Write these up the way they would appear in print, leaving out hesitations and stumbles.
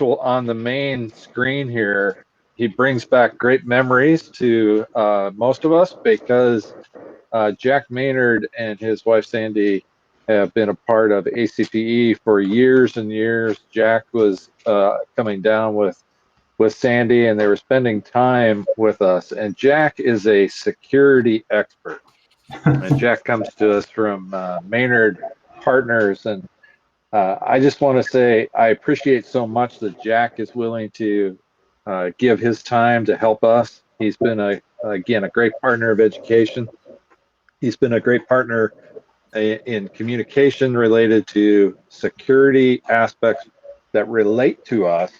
on the main screen here, he brings back great memories to most of us because Jack Maynard and his wife Sandy have been a part of ACPE for years and years. Jack was coming down with Sandy, and they were spending time with us. And Jack is a security expert. And Jack comes to us from Maynard Partners. And I just want to say I appreciate so much that Jack is willing to give his time to help us. He's been, again, a great partner of education. He's been a great partner in communication related to security aspects that relate to us,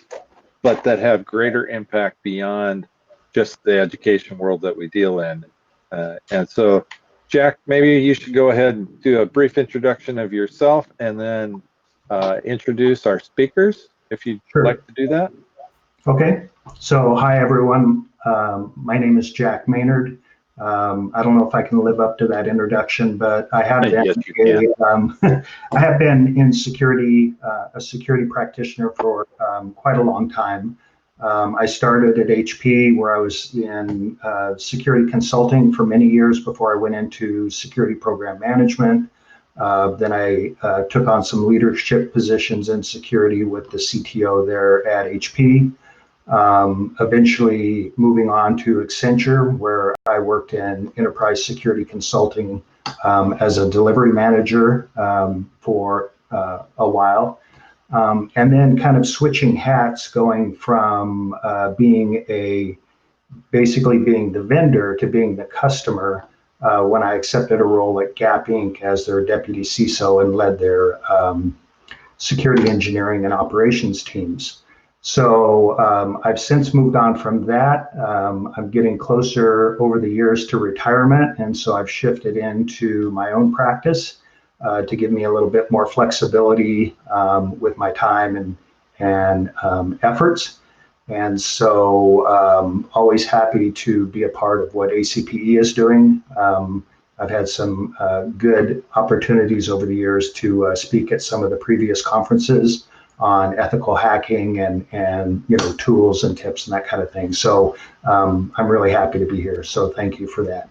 but that have greater impact beyond just the education world that we deal in. And so, Jack, maybe you should go ahead and do a brief introduction of yourself and then introduce our speakers, if you'd like to do that. Okay, so hi everyone. My name is Jack Maynard. I don't know if I can live up to that introduction, but I have been, yes, I have been in security, a security practitioner for quite a long time. I started at HP, where I was in security consulting for many years before I went into security program management. Then I took on some leadership positions in security with the CTO there at HP. Eventually moving on to Accenture, where I worked in enterprise security consulting as a delivery manager for a while. And then kind of switching hats, going from basically being the vendor to being the customer when I accepted a role at Gap Inc. as their deputy CISO and led their security engineering and operations teams. So I've since moved on from that. I'm getting closer over the years to retirement, and so I've shifted into my own practice to give me a little bit more flexibility with my time and efforts. And so always happy to be a part of what ACPE is doing. I've had some good opportunities over the years to speak at some of the previous conferences on ethical hacking and tools and tips and that kind of thing. So I'm really happy to be here. So thank you for that.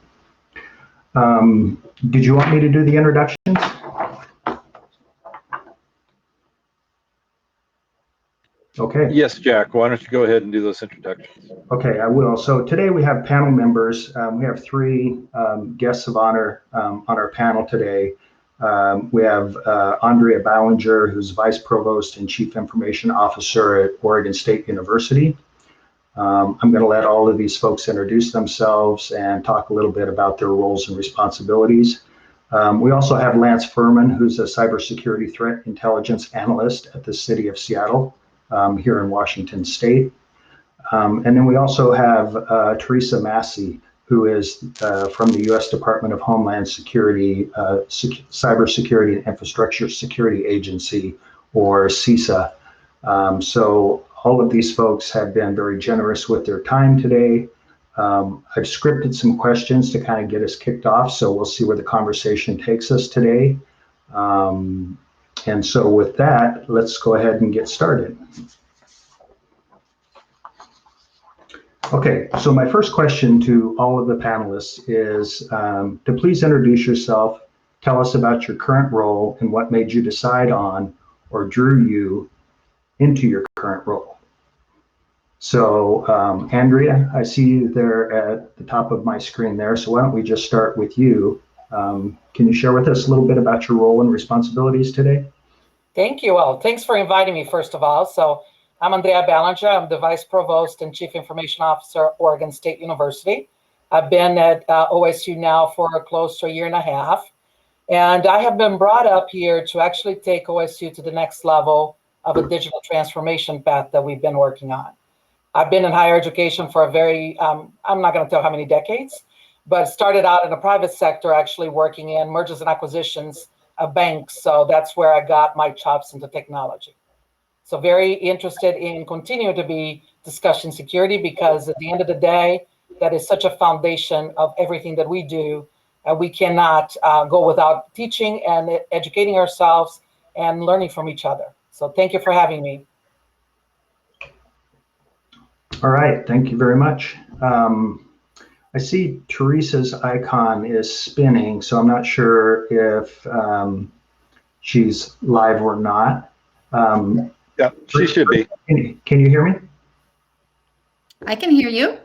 Did you want me to do the introductions? Okay. Yes, Jack, why don't you go ahead and do those introductions? Okay, I will. So today we have panel members. We have three guests of honor on our panel today. We have Andrea Balancha, who's Vice Provost and Chief Information Officer at Oregon State University. I'm going to let all of these folks introduce themselves and talk a little bit about their roles and responsibilities. We also have Lance Furman, who's a cybersecurity threat intelligence analyst at the City of Seattle here in Washington State. And then we also have Teresa Massey, who is from the U.S. Department of Homeland Security, Cybersecurity and Infrastructure Security Agency, or CISA. So all of these folks have been very generous with their time today. I've scripted some questions to kind of get us kicked off, so we'll see where the conversation takes us today. And so with that, let's go ahead and get started. Okay, so my first question to all of the panelists is to please introduce yourself, tell us about your current role and what made you decide on or drew you into your current role. So Andrea, I see you there at the top of my screen there, so why don't we just start with you. Can you share with us a little bit about your role and responsibilities today? Thank you. Well, thanks for inviting me, first of all. So I'm Andrea Balancha. I'm the Vice Provost and Chief Information Officer at Oregon State University. I've been at OSU now for close to a year and a half. And I have been brought up here to actually take OSU to the next level of a digital transformation path that we've been working on. I've been in higher education for a very, I'm not going to tell how many decades, but started out in the private sector, actually working in mergers and acquisitions of banks. So that's where I got my chops into technology. So very interested in continuing to be discussing security, because at the end of the day, that is such a foundation of everything that we do. We cannot go without teaching and educating ourselves and learning from each other. So thank you for having me. All right, thank you very much. I see Teresa's icon is spinning, so I'm not sure if she's live or not. Yeah, she should be. Can you hear me? I can hear you.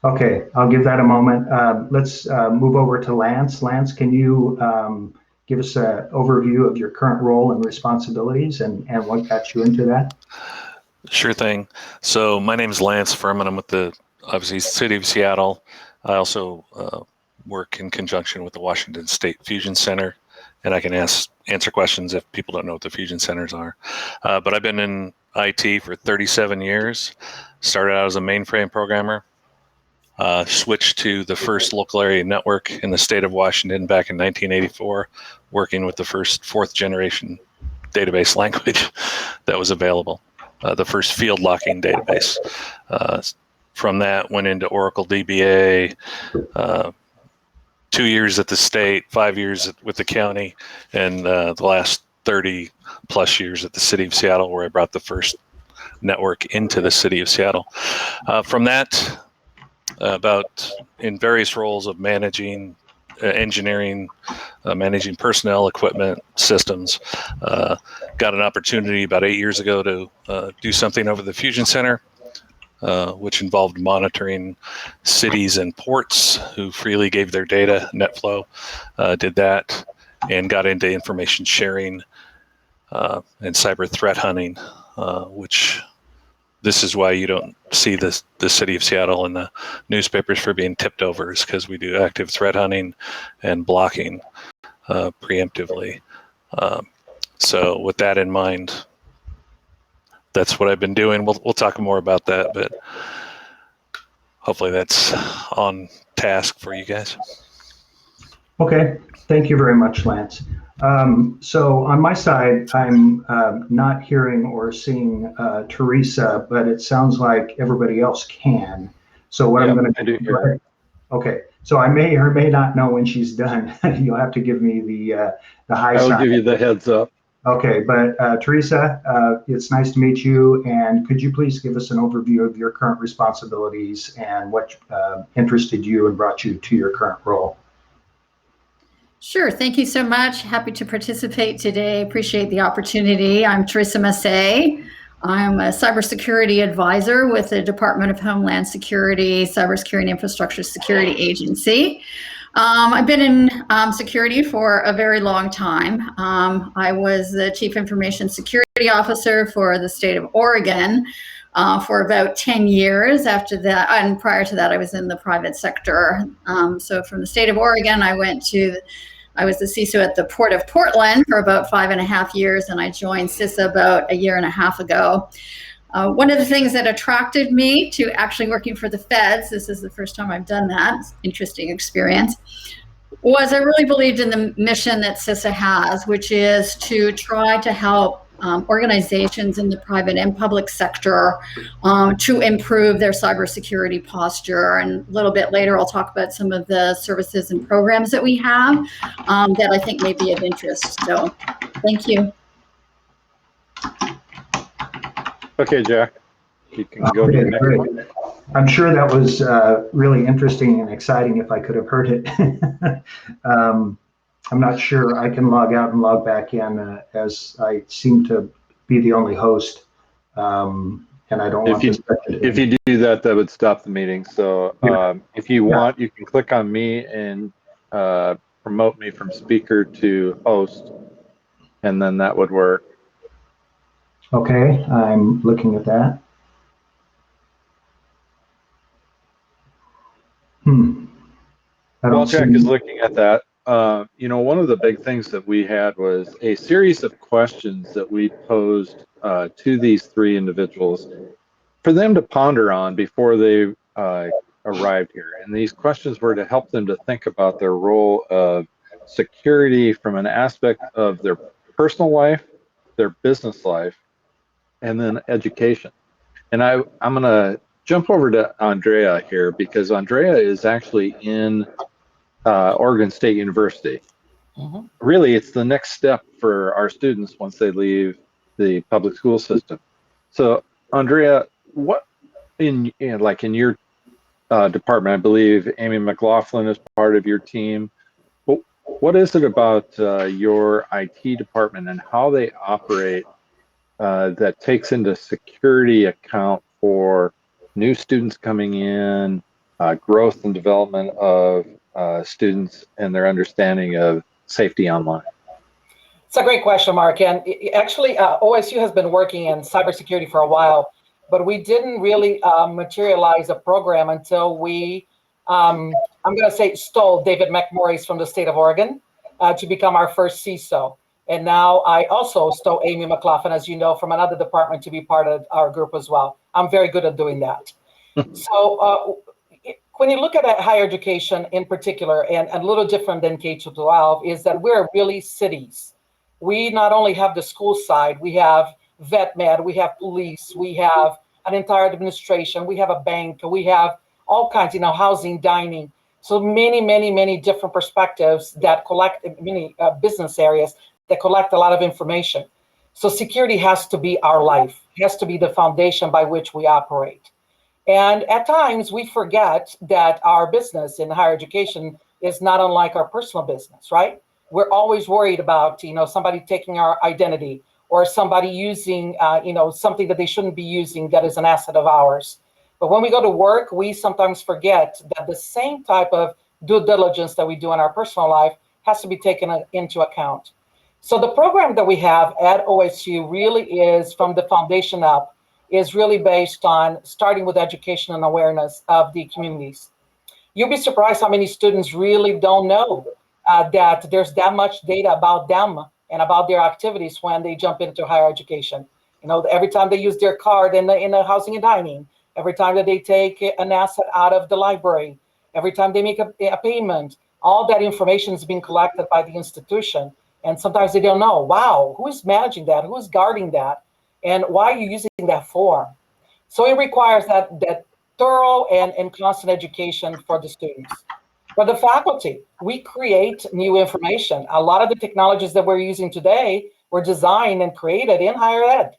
Okay, I'll give that a moment. Let's move over to Lance. Lance, can you give us an overview of your current role and responsibilities and what got you into that? Sure thing. So my name is Lance Furman. I'm with the, obviously, City of Seattle. I also work in conjunction with the Washington State Fusion Center, and I can answer questions if people don't know what the Fusion Centers are. But I've been in IT for 37 years. Started out as a mainframe programmer. Switched to the first local area network in the state of Washington back in 1984, working with the first 4th generation database language that was available. The first field locking database. From that, went into Oracle DBA, 2 years at the state, 5 years with the county, and the last 30 plus years at the City of Seattle, where I brought the first network into the City of Seattle. From that, about in various roles of managing engineering, managing personnel, equipment, systems. Got an opportunity about 8 years ago to do something over the Fusion Center, which involved monitoring cities and ports who freely gave their data. NetFlow did that and got into information sharing and cyber threat hunting, which this is why you don't see the City of Seattle in the newspapers for being tipped over, is because we do active threat hunting and blocking preemptively. So with that in mind, that's what I've been doing. We'll talk more about that, but hopefully that's on task for you guys. Okay, thank you very much, Lance. So on my side, I'm not hearing or seeing Teresa, but it sounds like everybody else can. So what I'm going to do, okay, so I may or may not know when she's done. You'll have to give me the high sign. I'll give you the heads up. Okay, but Teresa, it's nice to meet you. And could you please give us an overview of your current responsibilities and what interested you and brought you to your current role? Sure. Thank you so much. Happy to participate today. Appreciate the opportunity. I'm Teresa Massey. I'm a cybersecurity advisor with the Department of Homeland Security, Cybersecurity and Infrastructure Security Agency. I've been in security for a very long time. I was the Chief Information Security Officer for the state of Oregon for about 10 years. After that, and prior to that, I was in the private sector. So from the state of Oregon, I was the CISO at the Port of Portland for about 5.5 years, and I joined CISA about 1.5 years ago. One of the things that attracted me to actually working for the feds, this is the first time I've done that, it's an interesting experience, was I really believed in the mission that CISA has, which is to try to help organizations in the private and public sector to improve their cybersecurity posture. And a little bit later, I'll talk about some of the services and programs that we have that I think may be of interest. So thank you. Okay, Jack, you can go to the next one. I'm sure that was really interesting and exciting if I could have heard it. I'm not sure I can log out and log back in as I seem to be the only host, and I don't want to. If you do that, that would stop the meeting. So if you want, you can click on me and promote me from speaker to host, and then that would work. Okay, I'm looking at that. While Jack is looking at that, one of the big things that we had was a series of questions that we posed to these three individuals for them to ponder on before they arrived here. And these questions were to help them to think about their role of security from an aspect of their personal life, their business life, and then education. And I'm going to jump over to Andrea here, because Andrea is actually in Oregon State University. Really, it's the next step for our students once they leave the public school system. So Andrea, what in your department, I believe Amy McLaughlin is part of your team. What is it about your IT department and how they operate that takes into security account for new students coming in, growth and development of students, and their understanding of safety online? It's a great question, Mark. And actually, OSU has been working in cybersecurity for a while, but we didn't really materialize a program until we, I'm going to say, stole David McMorris from the state of Oregon to become our first CISO. And now I also stole Amy McLaughlin, as you know, from another department to be part of our group as well. I'm very good at doing that. So when you look at higher education in particular, and a little different than K-12, is that we're really cities. We not only have the school side, we have vet med, we have police, we have an entire administration, we have a bank, we have all kinds, housing, dining. So many different perspectives that collect many business areas that collect a lot of information. So security has to be our life, has to be the foundation by which we operate. And at times we forget that our business in higher education is not unlike our personal business, right? We're always worried about, somebody taking our identity or somebody using, something that they shouldn't be using that is an asset of ours. But when we go to work, we sometimes forget that the same type of due diligence that we do in our personal life has to be taken into account. So the program that we have at OSU really is, from the foundation up, is really based on starting with education and awareness of the communities. You'll be surprised how many students really don't know that there's that much data about them and about their activities when they jump into higher education. Every time they use their card in the housing and dining, every time that they take an asset out of the library, every time they make a payment, all that information is being collected by the institution. And sometimes they don't know, wow, who is managing that? Who is guarding that? And why are you using that for? So it requires that thorough and constant education for the students. For the faculty, we create new information. A lot of the technologies that we're using today were designed and created in higher ed.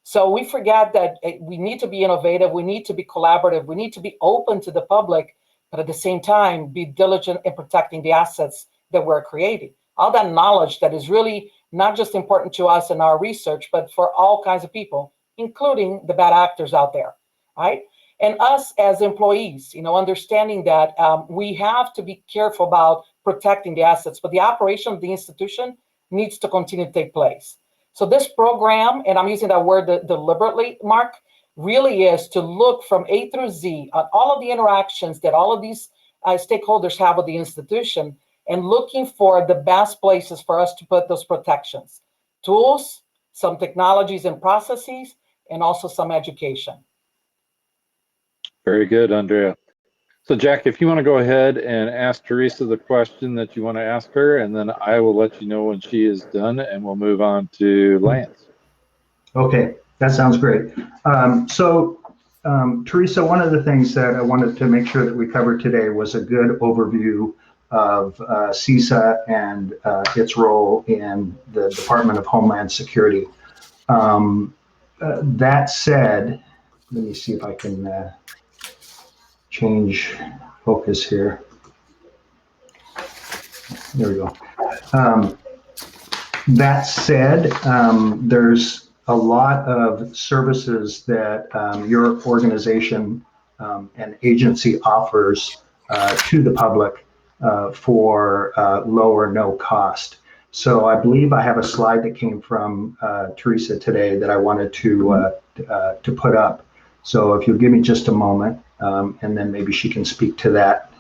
So we forget that we need to be innovative, we need to be collaborative, we need to be open to the public, but at the same time, be diligent in protecting the assets that we're creating. All that knowledge that is really not just important to us in our research, but for all kinds of people, including the bad actors out there, right? And us as employees, understanding that we have to be careful about protecting the assets, but the operation of the institution needs to continue to take place. So this program, and I'm using that word deliberately, Mark, really is to look from A through Z on all of the interactions that all of these stakeholders have with the institution, and looking for the best places for us to put those protections. Tools, some technologies and processes, and also some education. Very good, Andrea. So Jack, if you want to go ahead and ask Teresa the question that you want to ask her, and then I will let you know when she is done, and we'll move on to Lance. Okay, that sounds great. Teresa, one of the things that I wanted to make sure that we covered today was a good overview of CISA and its role in the Department of Homeland Security. That said, let me see if I can change focus here. There we go. That said, there's a lot of services that your organization and agency offers to the public for low or no cost. So I believe I have a slide that came from Teresa today that I wanted to put up. So if you'll give me just a moment, and then maybe she can speak to that.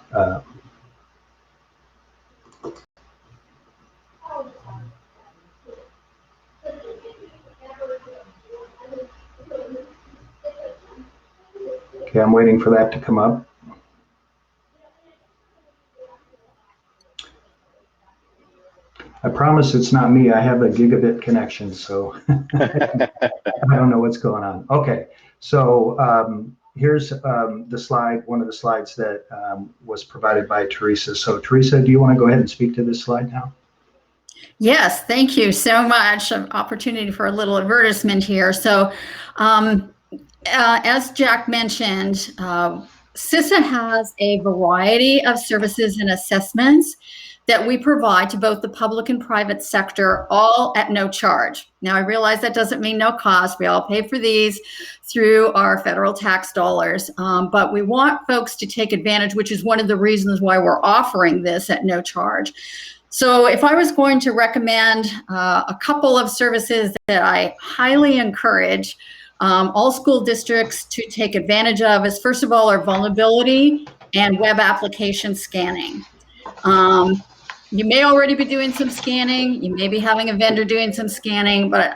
Okay, I'm waiting for that to come up. I promise it's not me. I have a gigabit connection, so I don't know what's going on. Okay, so here's the slide, one of the slides that was provided by Teresa. So Teresa, do you want to go ahead and speak to this slide now? Yes, thank you so much. An opportunity for a little advertisement here. So as Jack mentioned, CISA has a variety of services and assessments that we provide to both the public and private sector, all at no charge. Now, I realize that doesn't mean no cost. We all pay for these through our federal tax dollars, but we want folks to take advantage, which is one of the reasons why we're offering this at no charge. So if I was going to recommend a couple of services that I highly encourage all school districts to take advantage of, is first of all our vulnerability and web application scanning. You may already be doing some scanning. You may be having a vendor doing some scanning, but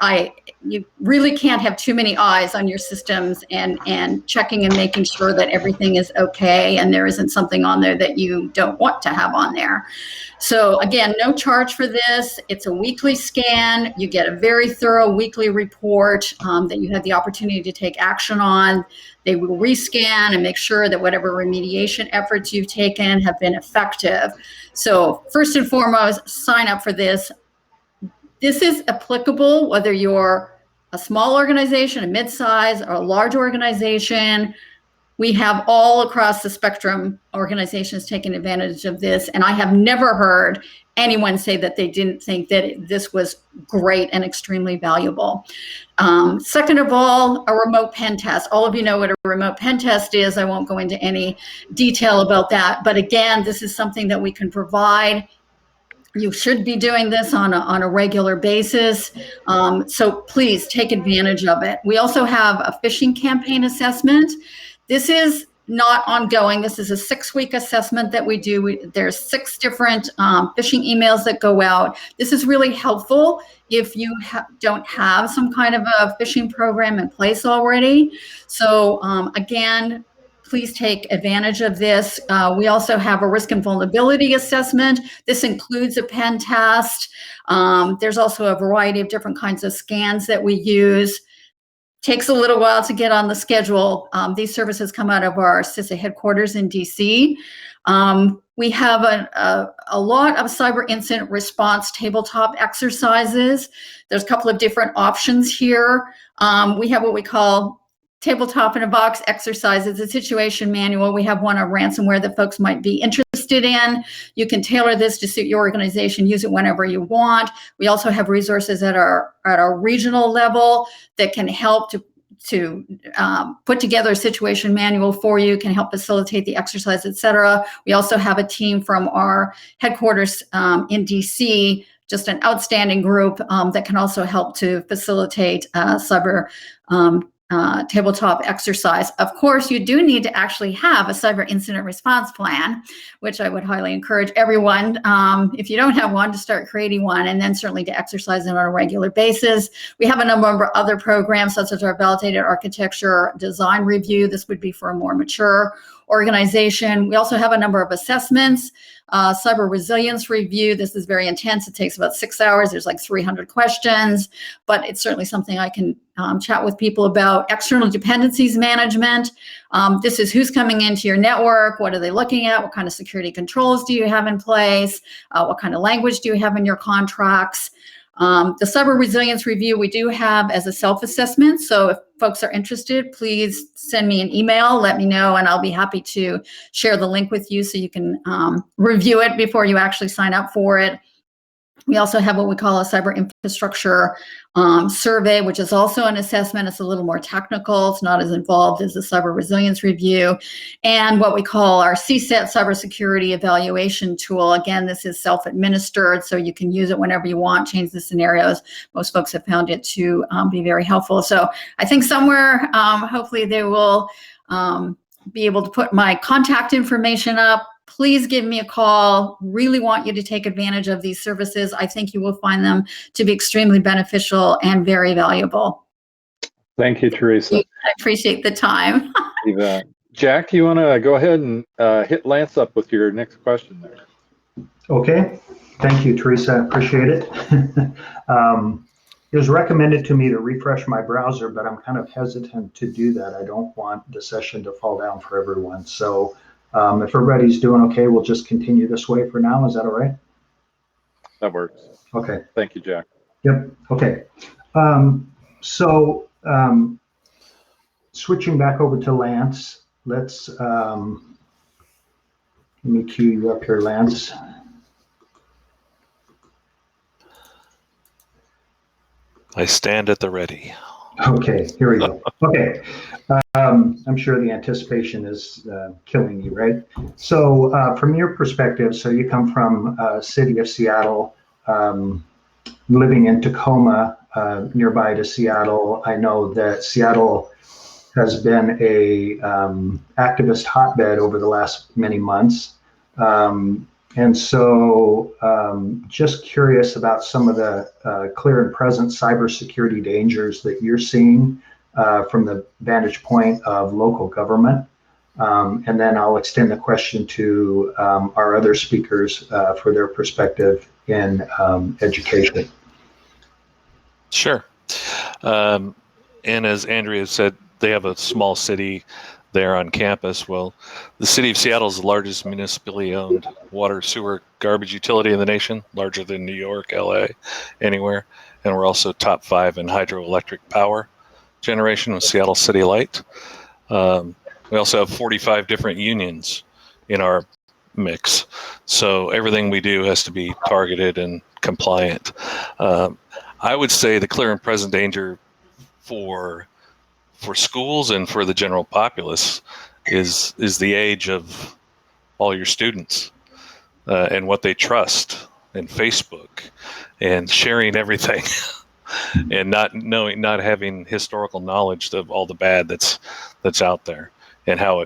you really can't have too many eyes on your systems and checking and making sure that everything is okay and there isn't something on there that you don't want to have on there. So again, no charge for this. It's a weekly scan. You get a very thorough weekly report that you have the opportunity to take action on. They will rescan and make sure that whatever remediation efforts you've taken have been effective. So first and foremost, sign up for this. This is applicable whether you're a small organization, a mid-size, or a large organization. We have all across the spectrum organizations taking advantage of this, and I have never heard anyone say that they didn't think that this was great and extremely valuable. Second of all, a remote pen test. All of you know what a remote pen test is. I won't go into any detail about that, but again, this is something that we can provide. You should be doing this on a regular basis, so please take advantage of it. We also have a phishing campaign assessment. This is not ongoing. This is a 6-week assessment that we do. There's 6 different phishing emails that go out. This is really helpful if you don't have some kind of a phishing program in place already. So again, please take advantage of this. We also have a risk and vulnerability assessment. This includes a pen test. There's also a variety of different kinds of scans that we use. Takes a little while to get on the schedule. These services come out of our CISA headquarters in DC. We have a lot of cyber incident response tabletop exercises. There's a couple of different options here. We have what we call tabletop in a box exercises, a situation manual. We have one on ransomware that folks might be interested in. You can tailor this to suit your organization, use it whenever you want. We also have resources at our regional level that can help to put together a situation manual for you, can help facilitate the exercise, et cetera. We also have a team from our headquarters in DC, just an outstanding group that can also help to facilitate cyber tabletop exercise. Of course, you do need to actually have a cyber incident response plan, which I would highly encourage everyone, if you don't have one, to start creating one, and then certainly to exercise it on a regular basis. We have a number of other programs, such as our validated architecture design review. This would be for a more mature organization. We also have a number of assessments. Cyber resilience review. This is very intense. It takes about 6 hours. There's like 300 questions, but it's certainly something I can chat with people about. External dependencies management. This is who's coming into your network. What are they looking at? What kind of security controls do you have in place? What kind of language do you have in your contracts? The cyber resilience review we do have as a self-assessment. So if folks are interested, please send me an email, let me know, and I'll be happy to share the link with you so you can review it before you actually sign up for it. We also have what we call a cyber infrastructure survey, which is also an assessment. It's a little more technical. It's not as involved as the cyber resilience review. And what we call our CSET cybersecurity evaluation tool. Again, this is self-administered, so you can use it whenever you want, change the scenarios. Most folks have found it to be very helpful. So I think somewhere, hopefully they will be able to put my contact information up. Please give me a call. Really want you to take advantage of these services. I think you will find them to be extremely beneficial and very valuable. Thank you, Teresa. I appreciate the time. Jack, you want to go ahead and hit Lance up with your next question there? Okay. Thank you, Teresa. I appreciate it. It was recommended to me to refresh my browser, but I'm kind of hesitant to do that. I don't want the session to fall down for everyone. So if everybody's doing okay, we'll just continue this way for now. Is that all right? That works. Okay. Thank you, Jack. Yep. Okay. switching back over to Lance, let me cue you up here, Lance. I stand at the ready. Okay, here we go. Okay, I'm sure the anticipation is killing you, right? So from your perspective, so you come from city of Seattle, living in Tacoma, nearby to Seattle. I know that Seattle has been a activist hotbed over the last many months. And so just curious about some of the clear and present cybersecurity dangers that you're seeing from the vantage point of local government. And then I'll extend the question to our other speakers for their perspective in education. Sure. And as Andrea said, they have a small city there on campus. Well, the city of Seattle is the largest municipally owned water, sewer, garbage utility in the nation, larger than New York, LA, anywhere. And we're also top 5 in hydroelectric power generation with Seattle City Light. We also have 45 different unions in our mix. So everything we do has to be targeted and compliant. I would say the clear and present danger for schools and for the general populace is the age of all your students and what they trust in Facebook and sharing everything and not having historical knowledge of all the bad that's out there and how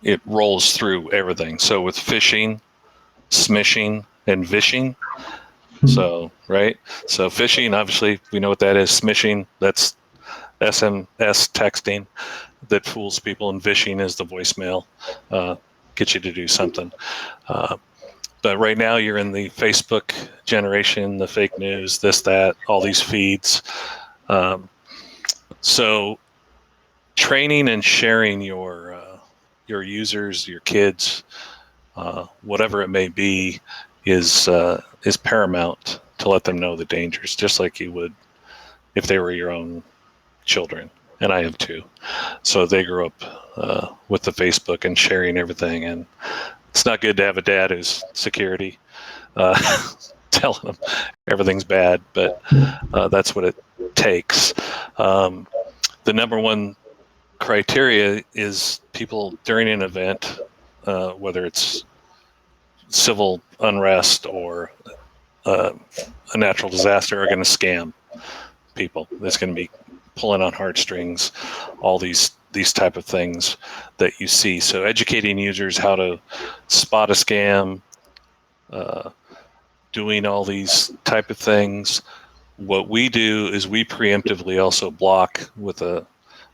it rolls through everything. So with phishing, smishing, and vishing. So, right? So phishing, obviously, we know what that is. Smishing, that's SMS texting that fools people, and vishing is the voicemail, get you to do something. But right now you're in the Facebook generation, the fake news, this, that, all these feeds. So training and sharing your users, your kids, whatever it may be, is paramount to let them know the dangers, just like you would if they were your own children. And I have 2. So they grew up with the Facebook and sharing everything. And it's not good to have a dad who's security telling them everything's bad, but that's what it takes. The number one criteria is people during an event, whether it's civil unrest or a natural disaster, are going to scam people. That's going to be pulling on heartstrings, all these type of things that you see. So educating users how to spot a scam, doing all these type of things. What we do is we preemptively also block with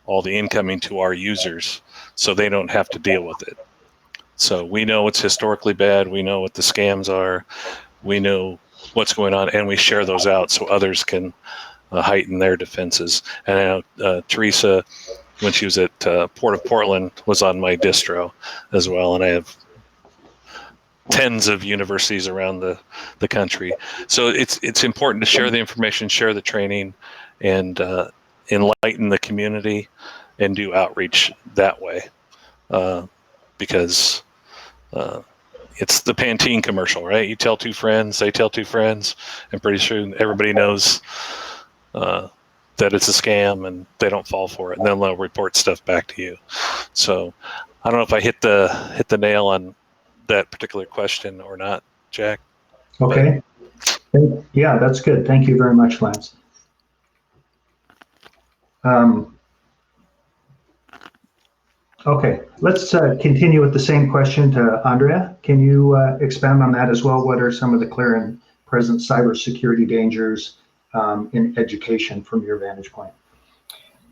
all the incoming to our users so they don't have to deal with it. So we know what's historically bad. We know what the scams are. We know what's going on, and we share those out so others can heighten their defenses. And I know Teresa, when she was at Port of Portland, was on my distro as well. And I have tens of universities around the country. So it's important to share the information, share the training, and enlighten the community and do outreach that way. Because it's the Pantene commercial, right? You tell 2 friends, they tell 2 friends, and pretty soon everybody knows that it's a scam and they don't fall for it, and then they'll report stuff back to you. So I don't know if I hit the nail on that particular question or not, Jack. Okay. Yeah, that's good. Thank you very much, Lance. Okay, let's continue with the same question to Andrea. Can you expand on that as well? What are some of the clear and present cybersecurity dangers in education from your vantage point?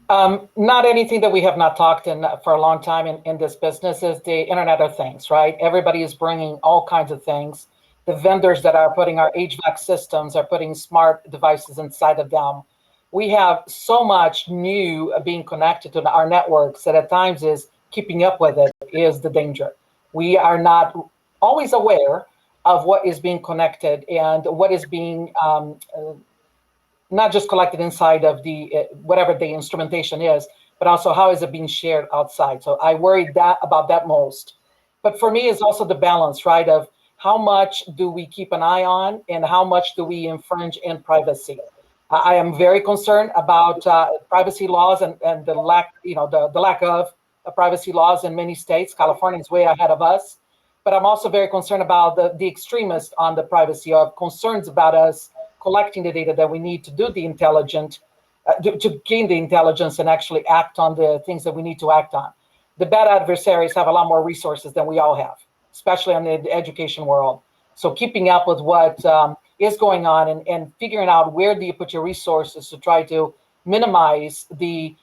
Not anything that we have not talked in for a long time in this business is the Internet of Things, right? Everybody is bringing all kinds of things. The vendors that are putting our HVAC systems are putting smart devices inside of them. We have so much new being connected to our networks that at times is keeping up with it is the danger. We are not always aware of what is being connected and what is being not just collected inside of the whatever the instrumentation is, but also how is it being shared outside. So I worry about that most. But for me, it's also the balance, right, of how much do we keep an eye on and how much do we infringe in privacy. I am very concerned about privacy laws and the lack, the lack of privacy laws in many states. California is way ahead of us. But I'm also very concerned about the extremists on the privacy, of concerns about us collecting the data that we need to do the intelligent, to gain the intelligence and actually act on the things that we need to act on. The bad adversaries have a lot more resources than we all have, especially in the education world. So keeping up with what is going on and figuring out where do you put your resources to try to minimize the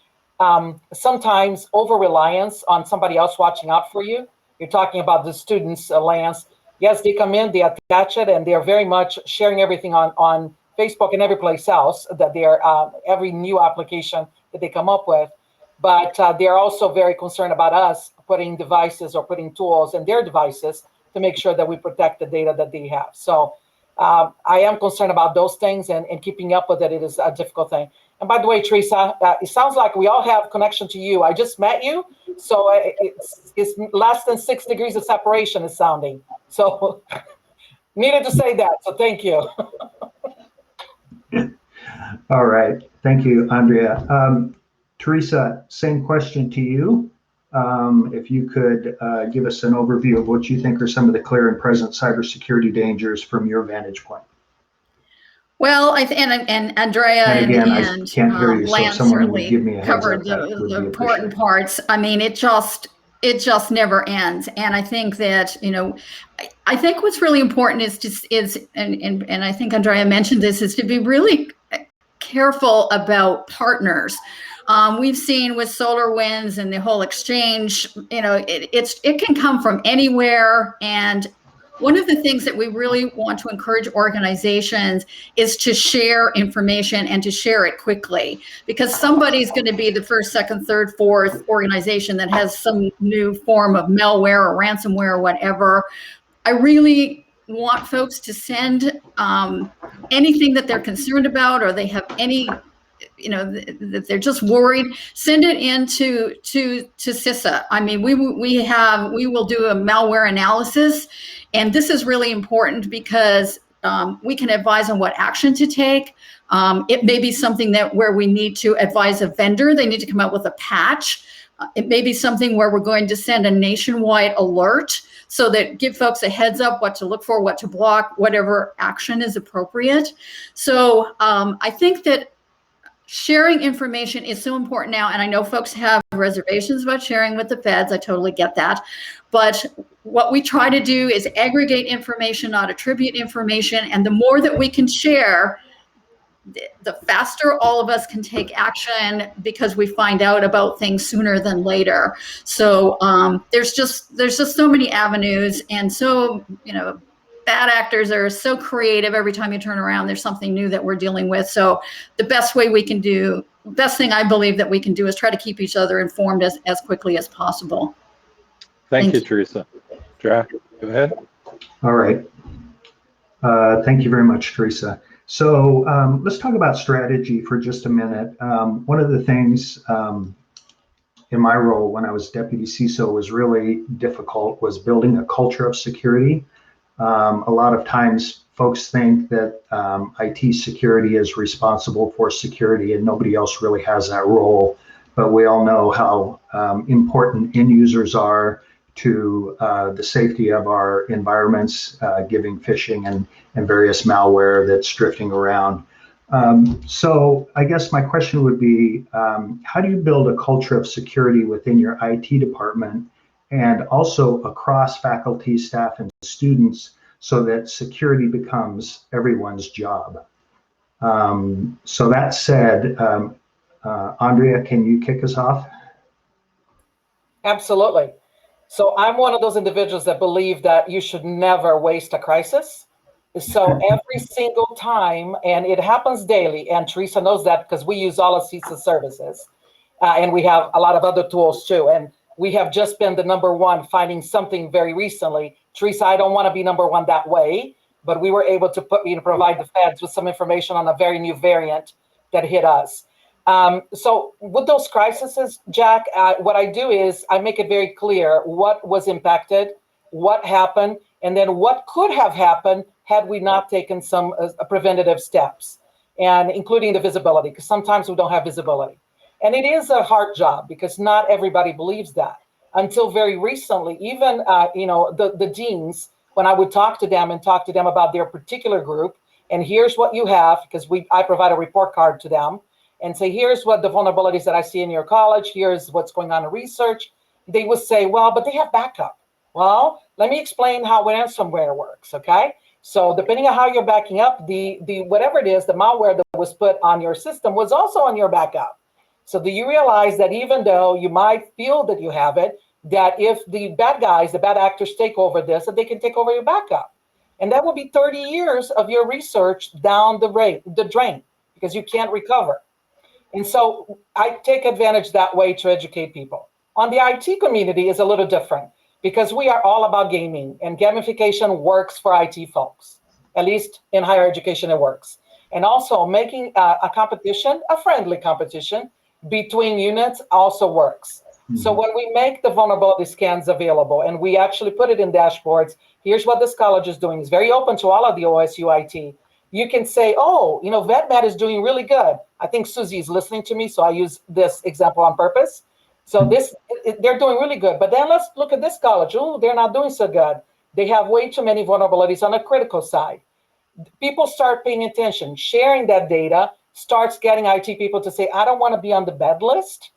sometimes over-reliance on somebody else watching out for you. You're talking about the students, Lance. Yes, they come in, they attach it, and they're very much sharing everything on Facebook and every place else that they're every new application that they come up with. But they're also very concerned about us putting devices or putting tools in their devices to make sure that we protect the data that they have. So I am concerned about those things, and keeping up with it is a difficult thing. And by the way, Teresa, it sounds like we all have connection to you. I just met you, so it's less than 6 degrees of separation is sounding. So needed to say that, so thank you. All right, thank you, Andrea. Teresa, same question to you. If you could give us an overview of what you think are some of the clear and present cybersecurity dangers from your vantage point. Well, and Andrea And again, I and can't hear you, so if Lance someone would certainly give me a heads covered up, that would the be important appreciated. parts. I mean, it just never ends. And I think that, I think what's really important and I think Andrea mentioned this, is to be really careful about partners. We've seen with SolarWinds and the whole exchange, it can come from anywhere. And one of the things that we really want to encourage organizations is to share information and to share it quickly, because somebody's going to be the first, second, third, fourth organization that has some new form of malware or ransomware or whatever. I really want folks to send anything that they're concerned about, or they have any, that they're just worried, send it into to CISA. I mean, we will do a malware analysis, and this is really important because we can advise on what action to take. It may be something where we need to advise a vendor, they need to come out with a patch. It may be something where we're going to send a nationwide alert, so that give folks a heads up what to look for, what to block, whatever action is appropriate. So I think that sharing information is so important now, and I know folks have reservations about sharing with the feds. I totally get that. But what we try to do is aggregate information, not attribute information, and the more that we can share, the faster all of us can take action, because we find out about things sooner than later. So there's just so many avenues, and so bad actors are so creative. Every time you turn around, there's something new that we're dealing with. So the best thing I believe that we can do is try to keep each other informed as quickly as possible. Thank you, Teresa. Jack, go ahead. All right. Thank you very much, Teresa. So let's talk about strategy for just a minute. One of the things in my role when I was deputy CISO was really difficult was building a culture of security. A lot of times folks think that IT security is responsible for security and nobody else really has that role. But we all know how important end users are to the safety of our environments, given phishing and various malware that's drifting around. So I guess my question would be, how do you build a culture of security within your IT department and also across faculty, staff, and students so that security becomes everyone's job? So that said, Andrea, can you kick us off? Absolutely. So I'm one of those individuals that believe that you should never waste a crisis. So every single time, and it happens daily, and Teresa knows that because we use all of SecureIT Services, and we have a lot of other tools too. And we have just been the #1 finding something very recently. Teresa, I don't want to be #1 that way, but we were able to provide the feds with some information on a very new variant that hit us. So with those crises, Jack, what I do is I make it very clear what was impacted, what happened, and then what could have happened had we not taken some preventative steps, and including the visibility, because sometimes we don't have visibility. And it is a hard job because not everybody believes that. Until very recently, even the deans, when I would talk to them about their particular group, and here's what you have, because I provide a report card to them, and say, here's what the vulnerabilities that I see in your college, here's what's going on in research, they would say, well, but they have backup. Well, let me explain how ransomware works, okay? So depending on how you're backing up, the whatever it is, the malware that was put on your system was also on your backup. So do you realize that even though you might feel that you have it, that if the bad guys, the bad actors take over this, that they can take over your backup? And that will be 30 years of your research down the drain, because you can't recover. And so I take advantage that way to educate people. On the IT community is a little different, because we are all about gaming, and gamification works for IT folks. At least in higher education, it works. And also making a competition, a friendly competition between units also works. Mm-hmm. So when we make the vulnerability scans available and we actually put it in dashboards, here's what this college is doing. It's very open to all of the OSU IT. You can say, oh, VetMed is doing really good. I think Susie is listening to me, so I use this example on purpose. So they're doing really good. But then let's look at this college. Oh, they're not doing so good. They have way too many vulnerabilities on the critical side. People start paying attention. Sharing that data starts getting IT people to say, I don't want to be on the bad list.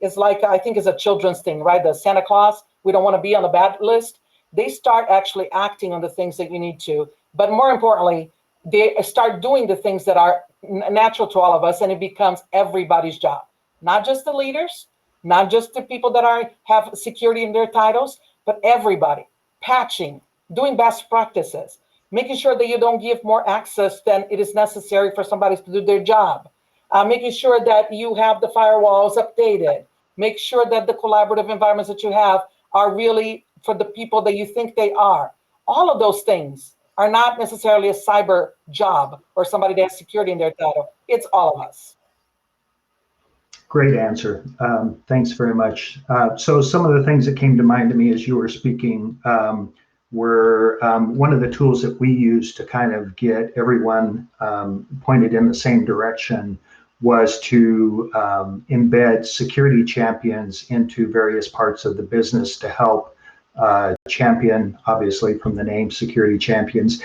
It's like, I think it's a children's thing, right? The Santa Claus, we don't want to be on the bad list. They start actually acting on the things that you need to. But more importantly, they start doing the things that are natural to all of us, and it becomes everybody's job. Not just the leaders, not just the people that have security in their titles, but everybody. Patching, doing best practices, making sure that you don't give more access than it is necessary for somebody to do their job, making sure that you have the firewalls updated, make sure that the collaborative environments that you have are really for the people that you think they are. All of those things are not necessarily a cyber job or somebody that has security in their title. It's all of us. Great answer. Thanks very much. So some of the things that came to mind to me as you were speaking were one of the tools that we use to kind of get everyone pointed in the same direction was to embed security champions into various parts of the business to help champion, obviously from the name security champions,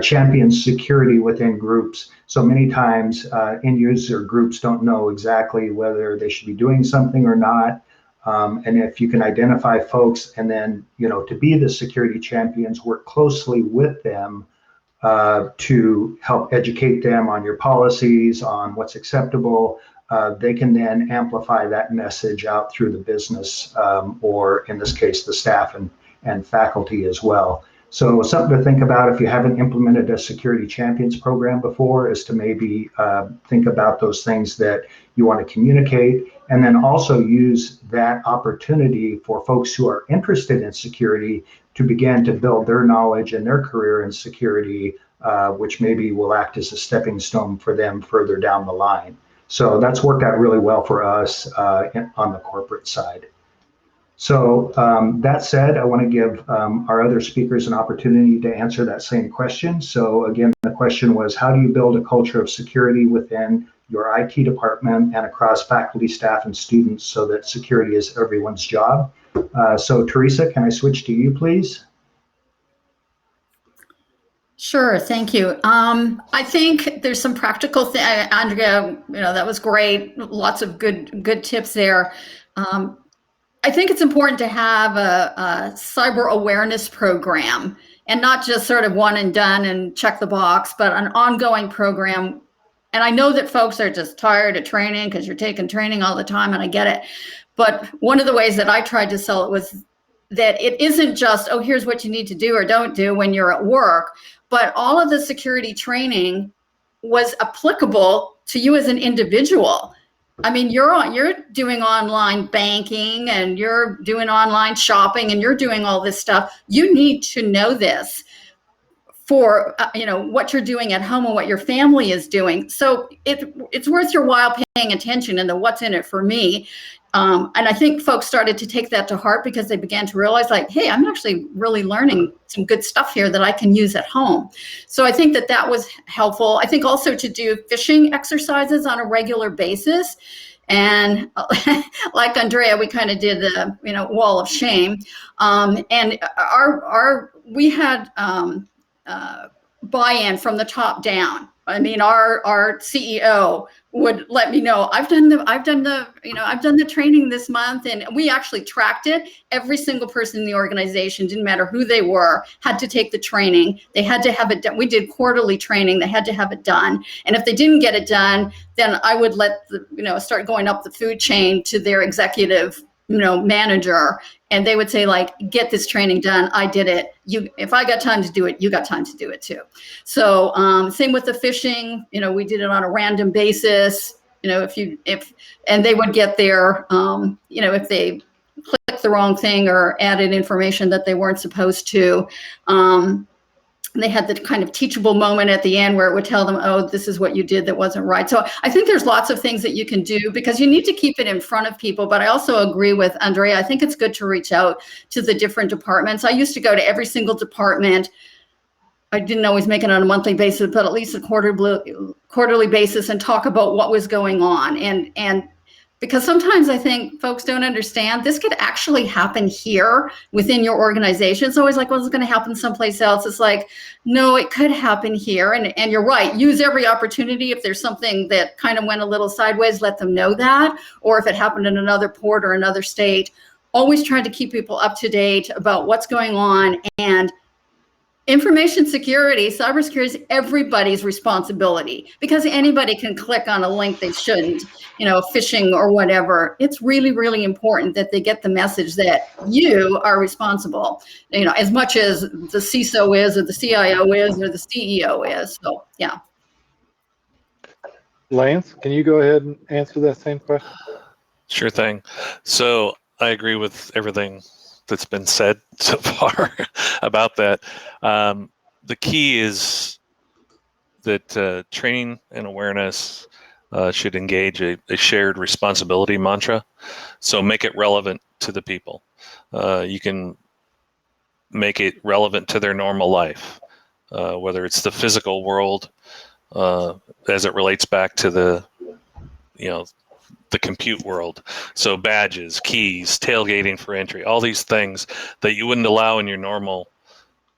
champion security within groups. So many times end user groups don't know exactly whether they should be doing something or not. And if you can identify folks and then, to be the security champions, work closely with them to help educate them on your policies, on what's acceptable, they can then amplify that message out through the business, or in this case, the staff and faculty as well. So something to think about if you haven't implemented a security champions program before is to maybe think about those things that you want to communicate, and then also use that opportunity for folks who are interested in security to begin to build their knowledge and their career in security, which maybe will act as a stepping stone for them further down the line. So that's worked out really well for us on the corporate side. So that said, I want to give our other speakers an opportunity to answer that same question. So again, the question was, how do you build a culture of security within your IT department and across faculty, staff, and students so that security is everyone's job? So Teresa, can I switch to you, please? Sure, thank you. I think there's some practical things. Andrea, that was great. Lots of good tips there. I think it's important to have a cyber awareness program, and not just sort of one and done and check the box, but an ongoing program. And I know that folks are just tired of training because you're taking training all the time, and I get it. But one of the ways that I tried to sell it was that it isn't just, oh, here's what you need to do or don't do when you're at work, but all of the security training was applicable to you as an individual. I mean, you're doing online banking and you're doing online shopping and you're doing all this stuff. You need to know this for what you're doing at home and what your family is doing. So it's worth your while paying attention and the what's in it for me. And I think folks started to take that to heart because they began to realize, like, hey, I'm actually really learning some good stuff here that I can use at home. So I think that was helpful. I think also to do phishing exercises on a regular basis. And like Andrea, we kind of did the wall of shame. And we had buy-in from the top down. I mean, our CEO would let me know, I've done the training this month, and we actually tracked it. Every single person in the organization, didn't matter who they were, had to take the training. They had to have it done. We did quarterly training. They had to have it done. And if they didn't get it done, then I would let start going up the food chain to their executive manager, and they would say, like, get this training done. I did it. If I got time to do it, you got time to do it too. So same with the phishing. We did it on a random basis. And they would get their, if they clicked the wrong thing or added information that they weren't supposed to. They had the kind of teachable moment at the end where it would tell them, oh, this is what you did that wasn't right. So I think there's lots of things that you can do because you need to keep it in front of people. But I also agree with Andrea. I think it's good to reach out to the different departments. I used to go to every single department. I didn't always make it on a monthly basis, but at least a quarterly basis, and talk about what was going on. And because sometimes I think folks don't understand this could actually happen here within your organization. It's always like, well, it's going to happen someplace else. It's like, no, it could happen here. And you're right. Use every opportunity. If there's something that kind of went a little sideways, let them know that. Or if it happened in another port or another state, always trying to keep people up to date about what's going on. And information security, cybersecurity is everybody's responsibility because anybody can click on a link they shouldn't, phishing or whatever. It's really, really important that they get the message that you are responsible, as much as the CISO is or the CIO is or the CEO is. So, yeah. Lance, can you go ahead and answer that same question? Sure thing. So I agree with everything that's been said so far about that. The key is that training and awareness should engage a shared responsibility mantra. So make it relevant to the people. You can make it relevant to their normal life, whether it's the physical world as it relates back to the compute world. So badges, keys, tailgating for entry, all these things that you wouldn't allow in your normal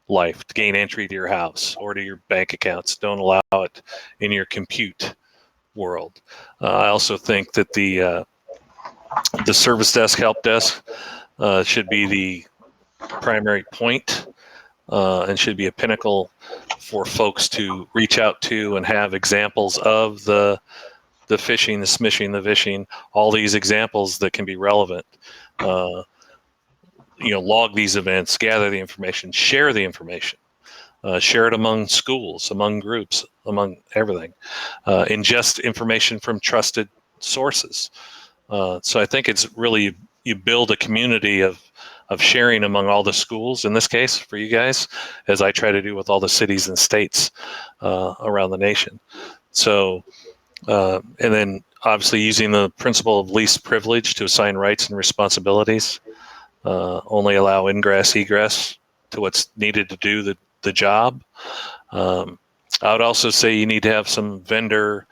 life to gain entry to your house or to your bank accounts. Don't allow it in your compute world. I also think that the service desk, help desk should be the primary point and should be a pinnacle for folks to reach out to and have examples of the phishing, the smishing, the vishing, all these examples that can be relevant. Log these events, gather the information, share the information, share it among schools, among groups, among everything. Ingest information from trusted sources. So I think it's really, you build a community of sharing among all the schools, in this case for you guys, as I try to do with all the cities and states around the nation. So, and then obviously using the principle of least privilege to assign rights and responsibilities, only allow ingress, egress to what's needed to do the job. I would also say you need to have some vendor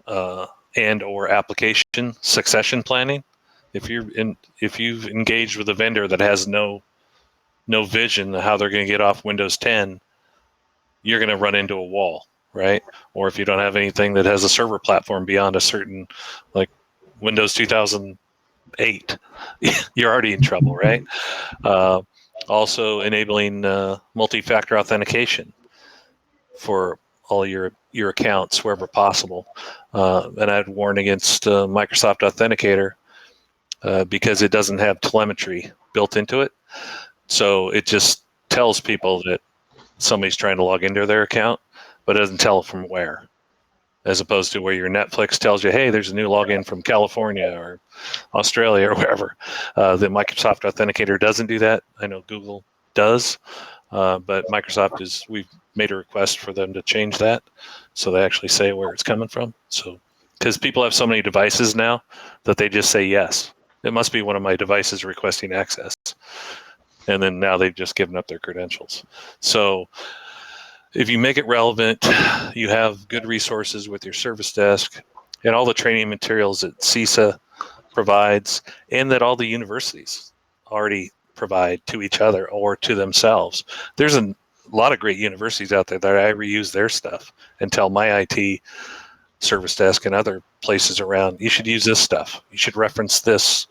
and or application succession planning. If you've engaged with a vendor that has no vision of how they're going to get off Windows 10, you're going to run into a wall, right? Or if you don't have anything that has a server platform beyond a certain, like Windows 2008, you're already in trouble, right? Also enabling multi-factor authentication for all your accounts wherever possible. And I'd warn against Microsoft Authenticator because it doesn't have telemetry built into it. So it just tells people that somebody's trying to log into their account, but it doesn't tell from where. As opposed to where your Netflix tells you, hey, there's a new login from California or Australia or wherever. The Microsoft Authenticator doesn't do that. I know Google does. But we've made a request for them to change that, so they actually say where it's coming from. So, because people have so many devices now that they just say yes. It must be one of my devices requesting access. And then now they've just given up their credentials. So if you make it relevant, you have good resources with your service desk and all the training materials that CISA provides and that all the universities already provide to each other or to themselves. There's a lot of great universities out there that I reuse their stuff and tell my IT service desk and other places around, you should use this stuff. You should reference this.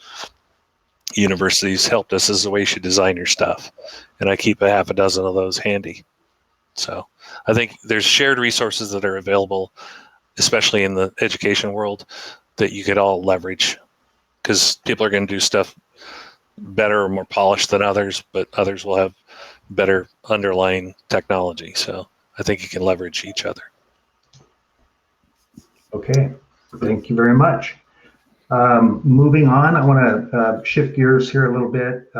Universities helped us as the way you should design your stuff. And I keep a half a dozen of those handy. So I think there's shared resources that are available, especially in the education world, that you could all leverage, because people are going to do stuff better or more polished than others, but others will have better underlying technology. So I think you can leverage each other. Okay, thank you very much. Moving on, I want to shift gears here a little bit,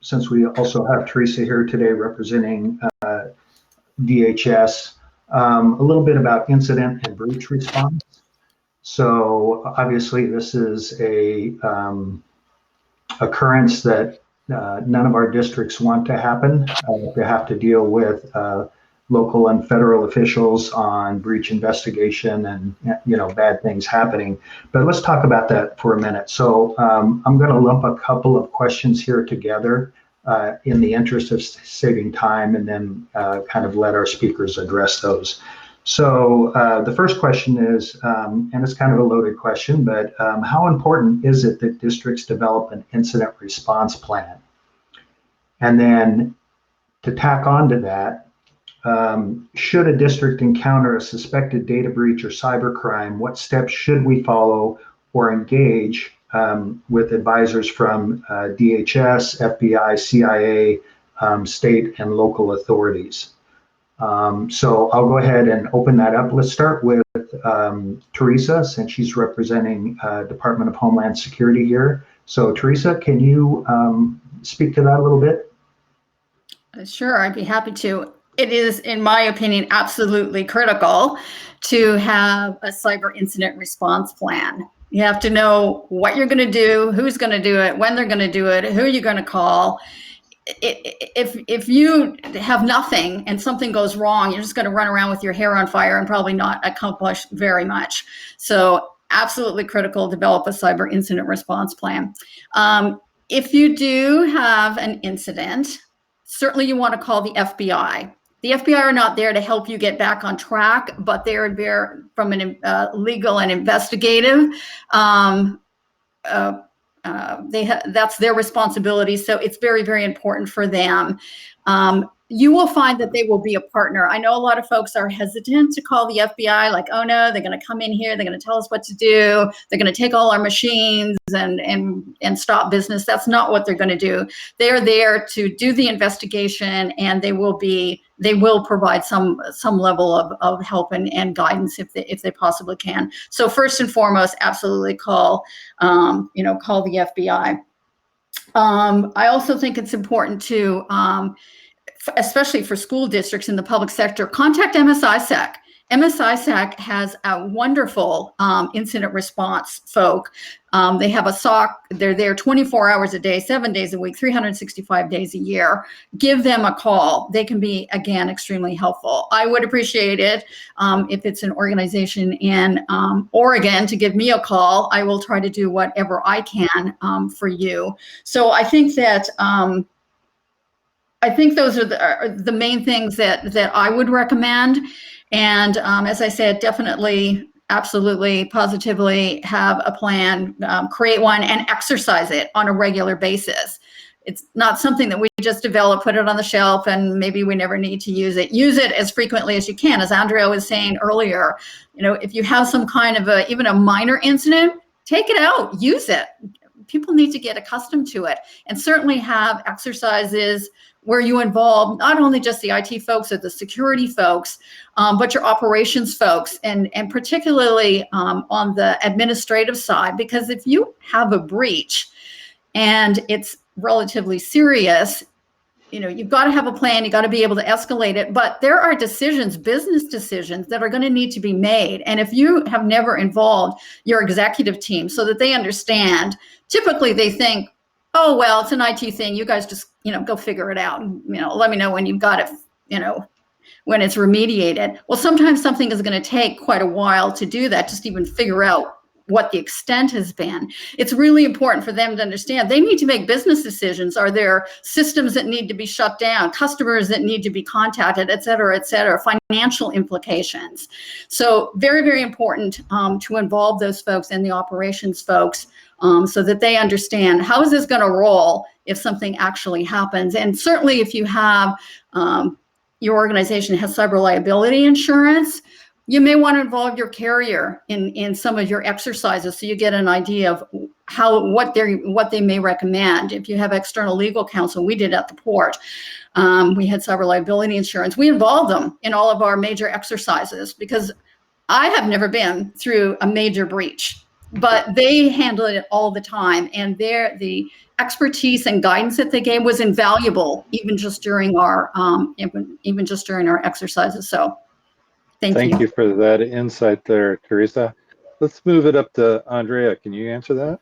since we also have Teresa here today representing DHS, a little bit about incident and breach response. So obviously this is a occurrence that none of our districts want to happen. They have to deal with local and federal officials on breach investigation and bad things happening. But let's talk about that for a minute. So I'm going to lump a couple of questions here together in the interest of saving time, and then kind of let our speakers address those. So the first question is, and it's kind of a loaded question, but how important is it that districts develop an incident response plan? And then to tack on to that, should a district encounter a suspected data breach or cybercrime, what steps should we follow or engage with advisors from DHS, FBI, CIA, state and local authorities? So I'll go ahead and open that up. Let's start with Teresa, since she's representing Department of Homeland Security here. So Teresa, can you speak to that a little bit? Sure, I'd be happy to. It is, in my opinion, absolutely critical to have a cyber incident response plan. You have to know what you're going to do, who's going to do it, when they're going to do it, who you're going to call. If you have nothing and something goes wrong, you're just going to run around with your hair on fire and probably not accomplish very much. So absolutely critical to develop a cyber incident response plan. If you do have an incident, certainly you want to call the FBI. The FBI are not there to help you get back on track, but they're there from an legal and investigative. That's their responsibility. So it's very, very important for them. You will find that they will be a partner. I know a lot of folks are hesitant to call the FBI, like, oh no, they're going to come in here, they're going to tell us what to do, they're going to take all our machines and stop business. That's not what they're going to do. They're there to do the investigation, and they will provide some level of help and guidance if they possibly can. So first and foremost, absolutely call the FBI. I also think it's important to, especially for school districts in the public sector, contact MSISAC. MSISAC has a wonderful incident response folk. They have a SOC. They're there 24 hours a day, 7 days a week, 365 days a year. Give them a call. They can be, again, extremely helpful. I would appreciate it if it's an organization in Oregon to give me a call. I will try to do whatever I can for you. So I think that those are the main things that I would recommend. And as I said, definitely, absolutely, positively have a plan, create one, and exercise it on a regular basis. It's not something that we just develop, put it on the shelf, and maybe we never need to use it. Use it as frequently as you can. As Andrea was saying earlier, if you have some kind of even a minor incident, take it out, use it. People need to get accustomed to it, and certainly have exercises where you involve not only just the IT folks or the security folks, but your operations folks, and particularly on the administrative side, because if you have a breach and it's relatively serious, you've got to have a plan. You got to be able to escalate it. But there are decisions, business decisions, that are going to need to be made. And if you have never involved your executive team so that they understand, typically they think, oh, well, it's an IT thing. You guys just, go figure it out. Let me know when you've got it, when it's remediated. Well, sometimes something is going to take quite a while to do that, just even figure out what the extent has been. It's really important for them to understand they need to make business decisions. Are there systems that need to be shut down, customers that need to be contacted, et cetera, financial implications. So very, very important to involve those folks and the operations folks so that they understand how is this going to roll if something actually happens. And certainly if you have your organization has cyber liability insurance, you may want to involve your carrier in some of your exercises so you get an idea of what they may recommend. If you have external legal counsel, we did at the port. We had cyber liability insurance. We involved them in all of our major exercises because I have never been through a major breach, but they handle it all the time. And the expertise and guidance that they gave was invaluable, even just during our exercises. So Thank you for that insight there, Teresa. Let's move it up to Andrea. Can you answer that?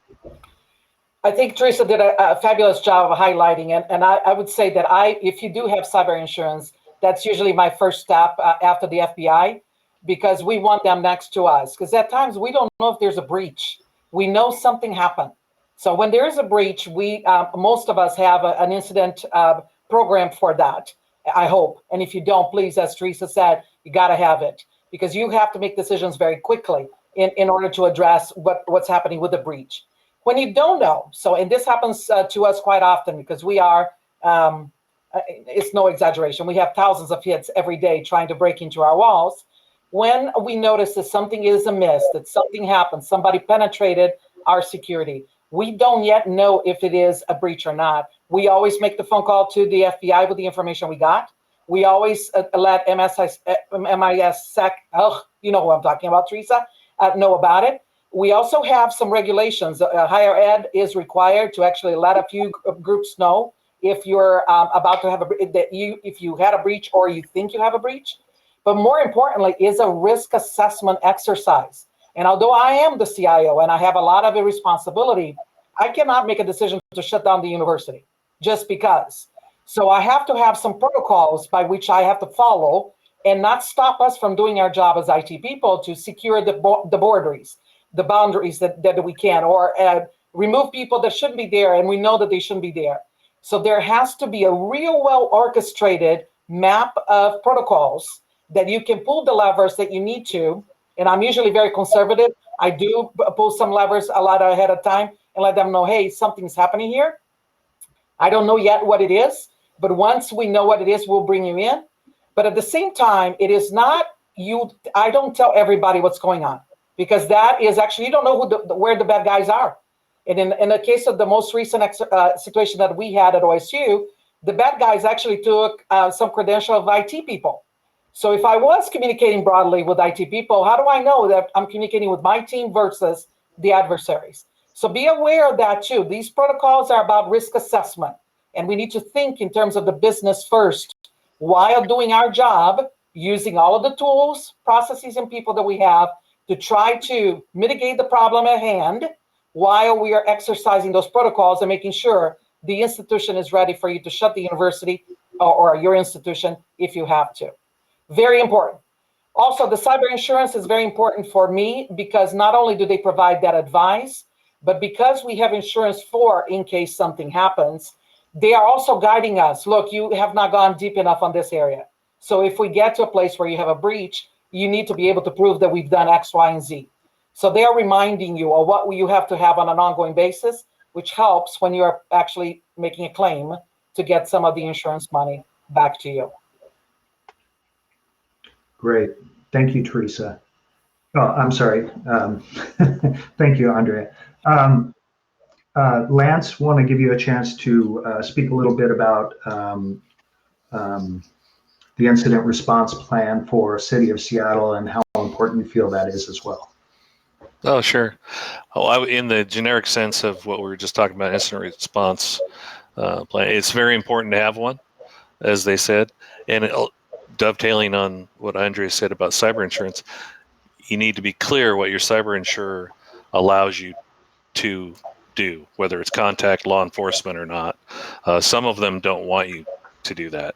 I think Teresa did a fabulous job of highlighting it. And I would say that if you do have cyber insurance, that's usually my first step after the FBI, because we want them next to us. Because at times we don't know if there's a breach. We know something happened. So when there is a breach, most of us have an incident program for that, I hope. And if you don't, please, as Teresa said, you got to have it, because you have to make decisions very quickly in order to address what's happening with the breach. When you don't know, and this happens to us quite often because we are, it's no exaggeration, we have thousands of hits every day trying to break into our walls. When we notice that something is amiss, that something happened, somebody penetrated our security, we don't yet know if it is a breach or not. We always make the phone call to the FBI with the information we got. We always let MIS-SEC, you know who I'm talking about, Teresa, know about it. We also have some regulations. Higher ed is required to actually let a few groups know if you're about to have if you had a breach or you think you have a breach. But more importantly is a risk assessment exercise. And although I am the CIO and I have a lot of responsibility, I cannot make a decision to shut down the university just because. So I have to have some protocols by which I have to follow and not stop us from doing our job as IT people to secure the boundaries that we can, or remove people that shouldn't be there and we know that they shouldn't be there. So there has to be a real well orchestrated map of protocols that you can pull the levers that you need to. And I'm usually very conservative. I do pull some levers a lot ahead of time and let them know, hey, something's happening here. I don't know yet what it is, but once we know what it is, we'll bring you in. But at the same time, it is not I don't tell everybody what's going on, because that is actually, you don't know where the bad guys are. And in the case of the most recent situation that we had at OSU, the bad guys actually took some credential of IT people. So if I was communicating broadly with IT people, how do I know that I'm communicating with my team versus the adversaries? So be aware of that too. These protocols are about risk assessment, and we need to think in terms of the business first while doing our job, using all of the tools, processes, and people that we have to try to mitigate the problem at hand while we are exercising those protocols and making sure the institution is ready for you to shut the university or your institution if you have to. Very important. Also, the cyber insurance is very important for me because not only do they provide that advice, but because we have insurance in case something happens, they are also guiding us. Look, you have not gone deep enough on this area. So if we get to a place where you have a breach, you need to be able to prove that we've done X, Y, and Z. So they are reminding you of what you have to have on an ongoing basis, which helps when you're actually making a claim to get some of the insurance money back to you. Great. Thank you, Teresa. Oh, I'm sorry. Thank you, Andrea. Lance, want to give you a chance to speak a little bit about the incident response plan for City of Seattle and how important you feel that is as well. Oh, sure. In the generic sense of what we were just talking about, incident response plan, it's very important to have one. as they said. And dovetailing on what Andrea said about cyber insurance, you need to be clear what your cyber insurer allows you to do, whether it's contact law enforcement or not. Some of them don't want you to do that.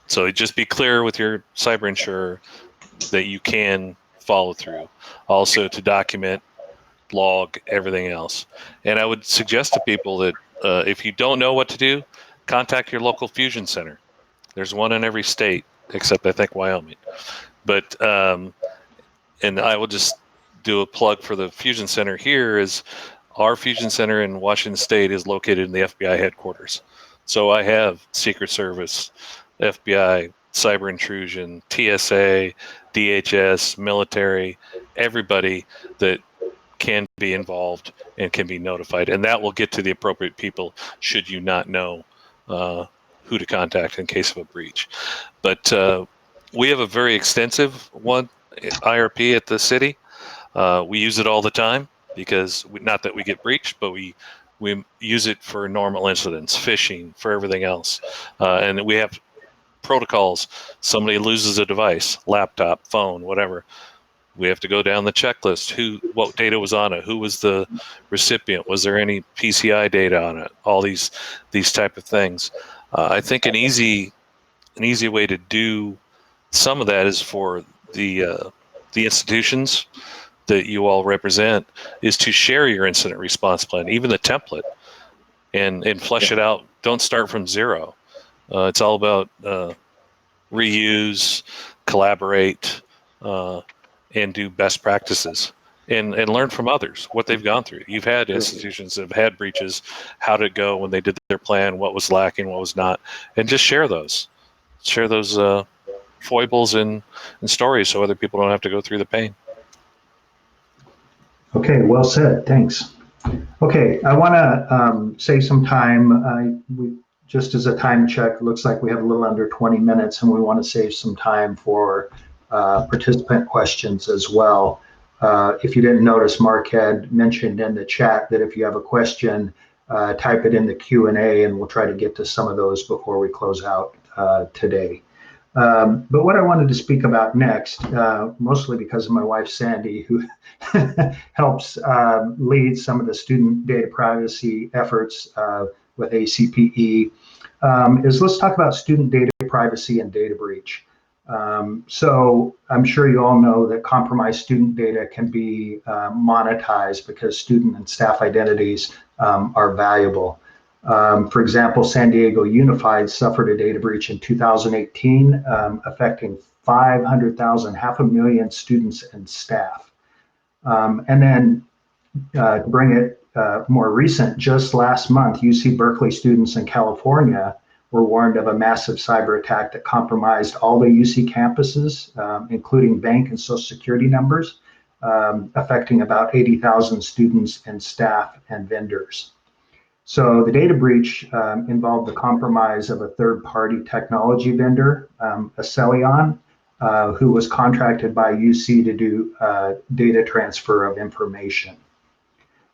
So just be clear with your cyber insurer that you can follow through. Also to document, log, everything else. And I would suggest to people that if you don't know what to do, contact your local fusion center. There's one in every state, except I think Wyoming. But, and I will just do a plug for the fusion center here is our fusion center in Washington State is located in the FBI headquarters. So I have Secret Service, FBI, cyber intrusion, TSA, DHS, military, everybody that can be involved and can be notified. And that will get to the appropriate people should you not know who to contact in case of a breach. But we have a very extensive one, IRP at the city. We use it all the time because not that we get breached, but we use it for normal incidents, phishing, for everything else. And we have protocols. Somebody loses a device, laptop, phone, whatever. We have to go down the checklist. What data was on it? Who was the recipient? Was there any PCI data on it? All these type of things. I think an easy way to do some of that is for the institutions that you all represent is to share your incident response plan, even the template, and flesh it out. Don't start from zero. It's all about reuse, collaborate, and do best practices and learn from others, what they've gone through. You've had institutions that have had breaches, how did it go when they did their plan, what was lacking, what was not, and just share those foibles and stories so other people don't have to go through the pain. Okay, well said. Thanks. Okay, I want to save some time. Just as a time check, it looks like we have a little under 20 minutes, and we want to save some time for participant questions as well. If you didn't notice, Mark had mentioned in the chat that if you have a question, type it in the Q&A, and we'll try to get to some of those before we close out today. But what I wanted to speak about next, mostly because of my wife, Sandy, who helps lead some of the student data privacy efforts with ACPE, is let's talk about student data privacy and data breach. So I'm sure you all know that compromised student data can be monetized because student and staff identities are valuable. For example, San Diego Unified suffered a data breach in 2018, affecting 500,000, 500,000 students and staff. And then to bring it more recent, just last month, UC Berkeley students in California were warned of a massive cyber attack that compromised all the UC campuses, including bank and social security numbers, affecting about 80,000 students and staff and vendors. So the data breach involved the compromise of a third-party technology vendor, Acelion, who was contracted by UC to do data transfer of information.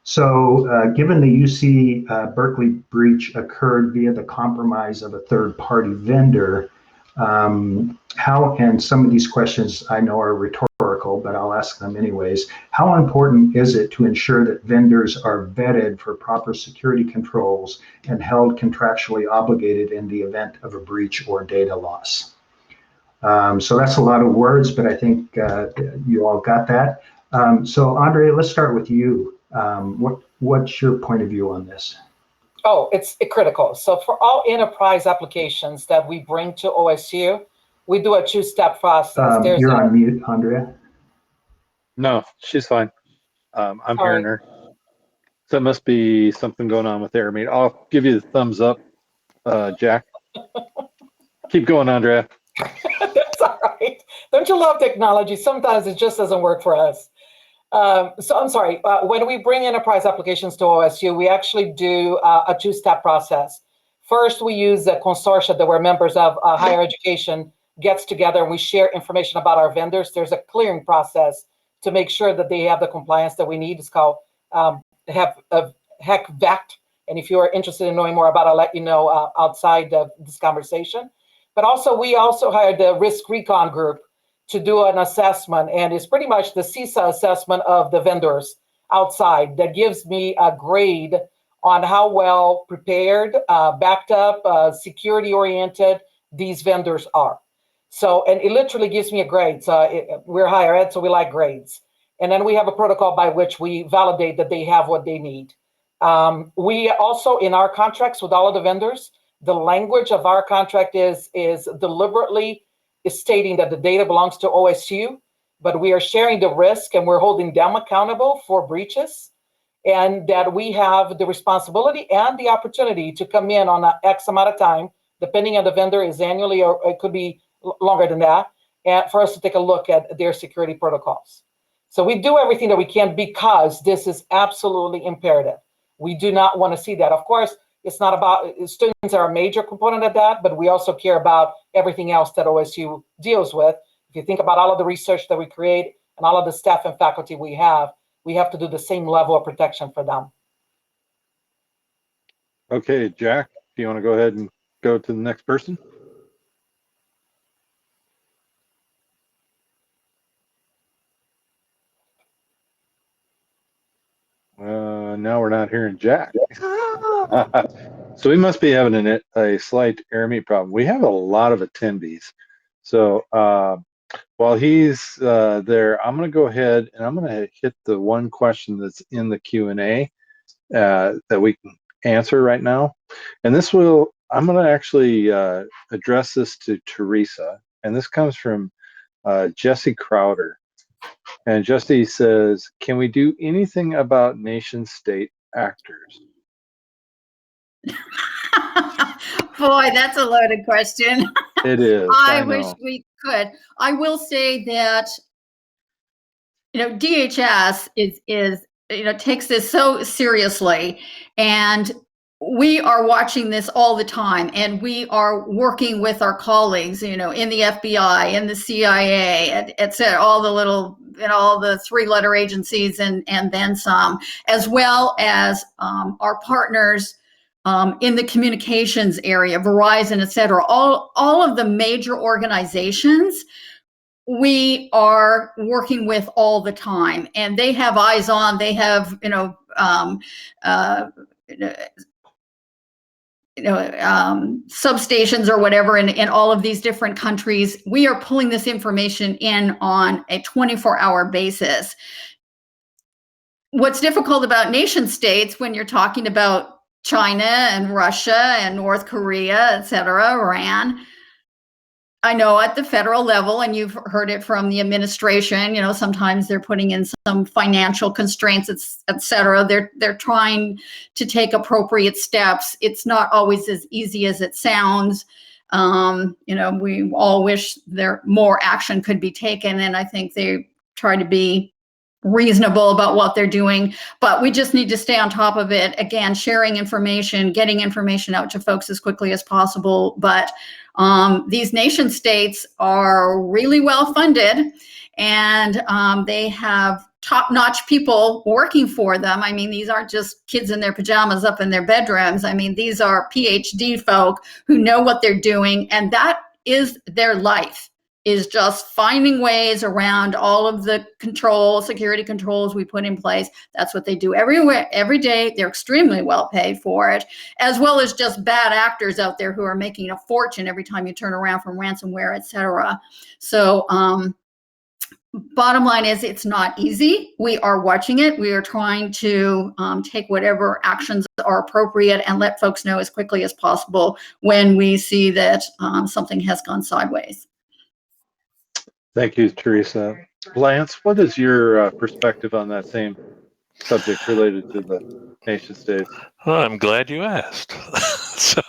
So given the UC Berkeley breach occurred via the compromise of a third-party vendor, how, and some of these questions I know are rhetorical, but I'll ask them anyways, how important is it to ensure that vendors are vetted for proper security controls and held contractually obligated in the event of a breach or data loss? So that's a lot of words, but I think you all got that. So Andrea, let's start with you. What's your point of view on this? Oh, it's critical. So for all enterprise applications that we bring to OSU, we do a two-step process. You're on mute, Andrea. No, she's fine. I'm hearing her. So it must be something going on with there. I mean, I'll give you the thumbs up, Jack. Keep going, Andrea. That's all right. Don't you love technology? Sometimes it just doesn't work for us. So I'm sorry, when we bring enterprise applications to OSU, we actually do a two-step process. First, we use a consortia that we're members of higher education gets together and we share information about our vendors. There's a clearing process to make sure that they have the compliance that we need. It's called HEC VECT, And if you are interested in knowing more about it, I'll let you know outside of this conversation. But also, we also hired the Risk Recon Group to do an assessment, and it's pretty much the CISA assessment of the vendors outside that gives me a grade on how well prepared, backed up, security oriented these vendors are. So, and it literally gives me a grade. So we're higher ed, so we like grades. And then we have a protocol by which we validate that they have what they need. We also, in our contracts with all of the vendors, the language of our contract is deliberately stating that the data belongs to OSU, but we are sharing the risk and we're holding them accountable for breaches, and that we have the responsibility and the opportunity to come in on an X amount of time, depending on the vendor, is annually or it could be longer than that, and for us to take a look at their security protocols. So we do everything that we can because this is absolutely imperative. We do not want to see that. Of course, it's not about, students are a major component of that, but we also care about everything else that OSU deals with. If you think about all of the research that we create and all of the staff and faculty we have to do the same level of protection for them. Okay, Jack, do you want to go ahead and go to the next person? Now we're not hearing Jack. So we must be having a slight air meet problem. We have a lot of attendees. So while he's there, I'm going to go ahead and I'm going to hit the one question that's in the Q&A that we can answer right now. And I'm going to actually address this to Teresa. And this comes from Jesse Crowder. And Jesse says, can we do anything about nation state actors? Boy, that's a loaded question. It is. I wish we could. I will say that, DHS is takes this so seriously, and we are watching this all the time, and we are working with our colleagues, in the FBI, in the CIA, et cetera, all the little, all the three-letter agencies and then some, as well as our partners in the communications area, Verizon, et cetera, all of the major organizations we are working with all the time, and they have eyes on, they have, substations or whatever in all of these different countries. We are pulling this information in on a 24-hour basis. What's difficult about nation states when you're talking about China and Russia and North Korea, et cetera, Iran, I know at the federal level, and you've heard it from the administration, sometimes they're putting in some financial constraints, et cetera. They're trying to take appropriate steps. It's not always as easy as it sounds. We all wish more action could be taken, and I think they try to be reasonable about what they're doing, but we just need to stay on top of it. Again, sharing information, getting information out to folks as quickly as possible. But these nation states are really well funded, and they have top-notch people working for them. I mean, these aren't just kids in their pajamas up in their bedrooms. I mean, these are PhD folk who know what they're doing, and that is their life, is just finding ways around all of the security controls we put in place. That's what they do every day. They're extremely well paid for it, as well as just bad actors out there who are making a fortune every time you turn around from ransomware, et cetera. So bottom line is, it's not easy. We are watching it. We are trying to take whatever actions are appropriate and let folks know as quickly as possible when we see that something has gone sideways. Thank you, Teresa. Lance, what is your perspective on that same subject related to the nation states? Well, I'm glad you asked. So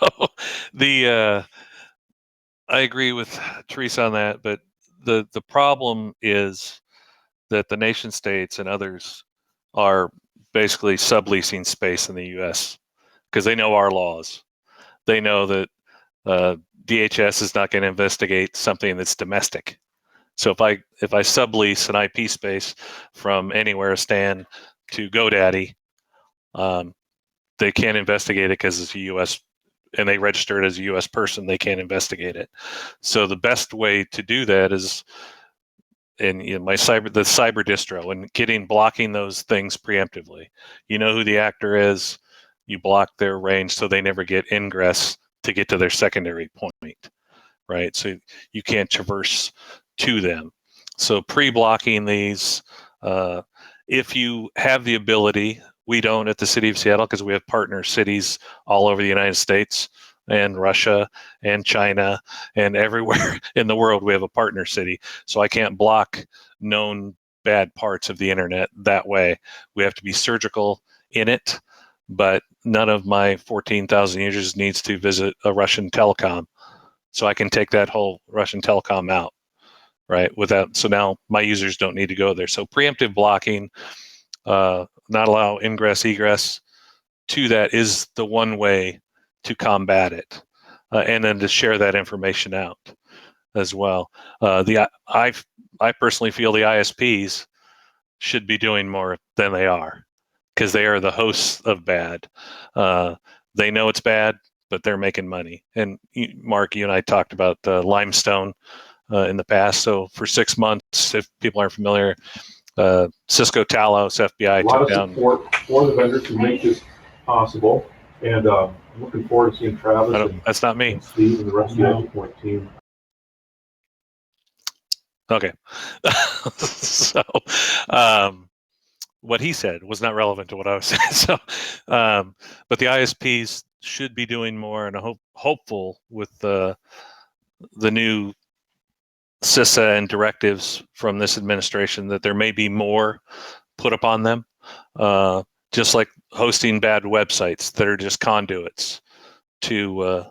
I agree with Teresa on that, but the problem is that the nation states and others are basically subleasing space in the U.S. because they know our laws. They know that DHS is not going to investigate something that's domestic. So if I sublease an IP space from Anywhere Stan to GoDaddy, they can't investigate it because it's a U.S. and they registered as a U.S. person. They can't investigate it. So the best way to do that is in the cyber distro and blocking those things preemptively. You know who the actor is. You block their range so they never get ingress to get to their secondary point, right? So you can't traverse to them. So pre-blocking these, if you have the ability, we don't at the City of Seattle because we have partner cities all over the United States and Russia and China and everywhere in the world. We have a partner city. So I can't block known bad parts of the internet that way. We have to be surgical in it, but none of my 14,000 users needs to visit a Russian telecom. So I can take that whole Russian telecom out, right? So now my users don't need to go there. So preemptive blocking, not allow ingress, egress to that is the one way to combat it. And then to share that information out as well. I personally feel the ISPs should be doing more than they are because they are the hosts of bad. They know it's bad, but they're making money. And Mark, you and I talked about Limestone in the past. So for 6 months, if people aren't familiar, Cisco Talos FBI took down. A lot of support for the vendors to make this possible. And I'm looking forward to seeing Travis that's not me. and Steve and the rest of the ActivePoint team. Okay. So what he said was not relevant to what I was saying. So, but the ISPs should be doing more, and I'm hopeful with the new CISA and directives from this administration that there may be more put upon them, just like hosting bad websites that are just conduits to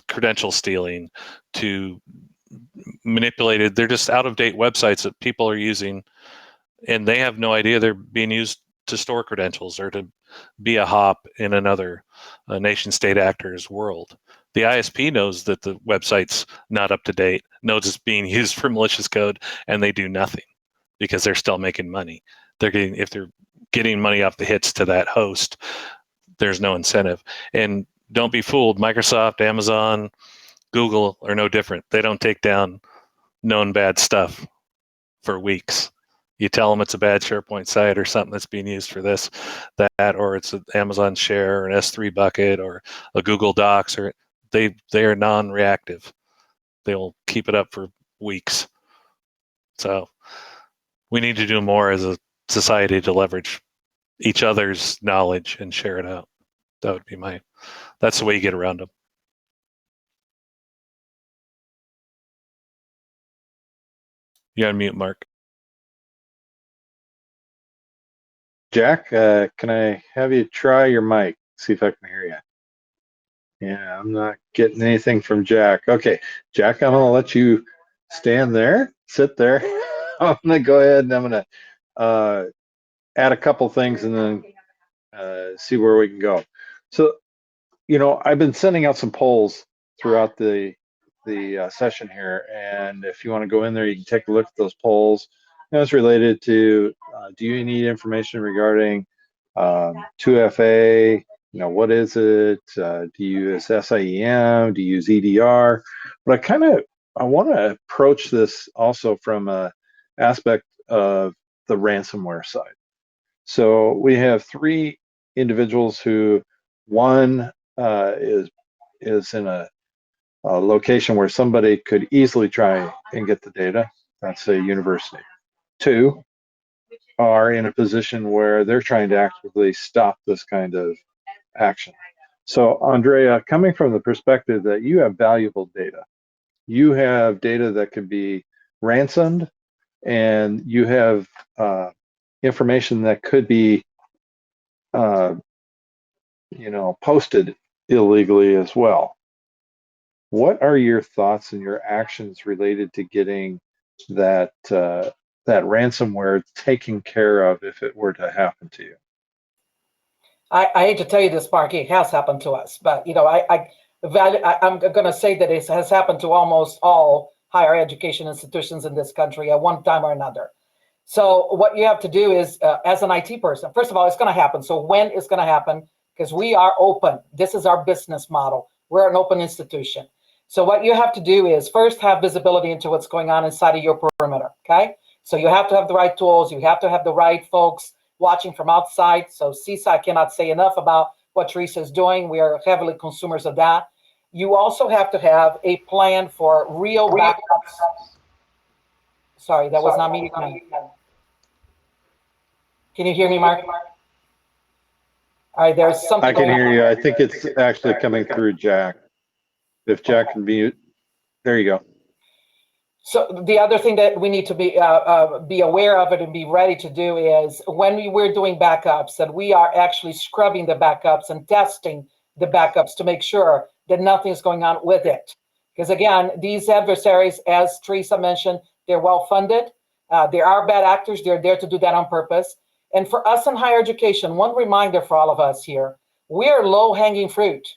credential stealing, to manipulated. They're just out-of-date websites that people are using, and they have no idea they're being used to store credentials or to be a hop in another nation-state actor's world. The ISP knows that the website's not up to date, knows it's being used for malicious code, and they do nothing because they're still making money. If they're getting money off the hits to that host, there's no incentive. And don't be fooled. Microsoft, Amazon, Google are no different. They don't take down known bad stuff for weeks. You tell them it's a bad SharePoint site or something that's being used for this, that, or it's an Amazon Share or an S3 bucket or a Google Docs, or they are non-reactive. They'll keep it up for weeks. So we need to do more as a society to leverage each other's knowledge and share it out. That would be that's the way you get around them. You're on mute, Mark. Jack, can I have you try your mic? See if I can hear you. Yeah, I'm not getting anything from Jack. Okay, Jack, I'm gonna let you stand there, sit there. I'm gonna go ahead and I'm gonna add a couple things and then see where we can go. So, I've been sending out some polls throughout the session here, and if you want to go in there, you can take a look at those polls. It's related to do you need information regarding 2FA? What is it? Do you use SIEM? Do you use EDR? But I want to approach this also from an aspect of the ransomware side. So we have 3 individuals who, one is in a location where somebody could easily try and get the data. That's a university. 2 are in a position where they're trying to actively stop this kind of action. So Andrea, coming from the perspective that you have valuable data, you have data that could be ransomed, and you have information that could be posted illegally as well. What are your thoughts and your actions related to getting that ransomware taken care of if it were to happen to you? I hate to tell you this, Mark, it has happened to us, but I'm going to say that it has happened to almost all higher education institutions in this country at one time or another. So what you have to do is, as an IT person, first of all, it's going to happen. So when it's going to happen, because we are open. This is our business model. We're an open institution. So what you have to do is first have visibility into what's going on inside of your perimeter, okay? So you have to have the right tools. You have to have the right folks watching from outside. So CISA, I cannot say enough about what Teresa is doing. We are heavily consumers of that. You also have to have a plan for real backups. Sorry, that was not me. Can you hear me, Mark? All right, there's something. I can hear you. I think it's actually coming through Jack. If Jack can mute, there you go. So the other thing that we need to be aware of it and be ready to do is when we're doing backups, that we are actually scrubbing the backups and testing the backups to make sure that nothing is going on with it. Because again, these adversaries, as Teresa mentioned, they're well funded. There are bad actors. They're there to do that on purpose. And for us in higher education, one reminder for all of us here, we are low-hanging fruit.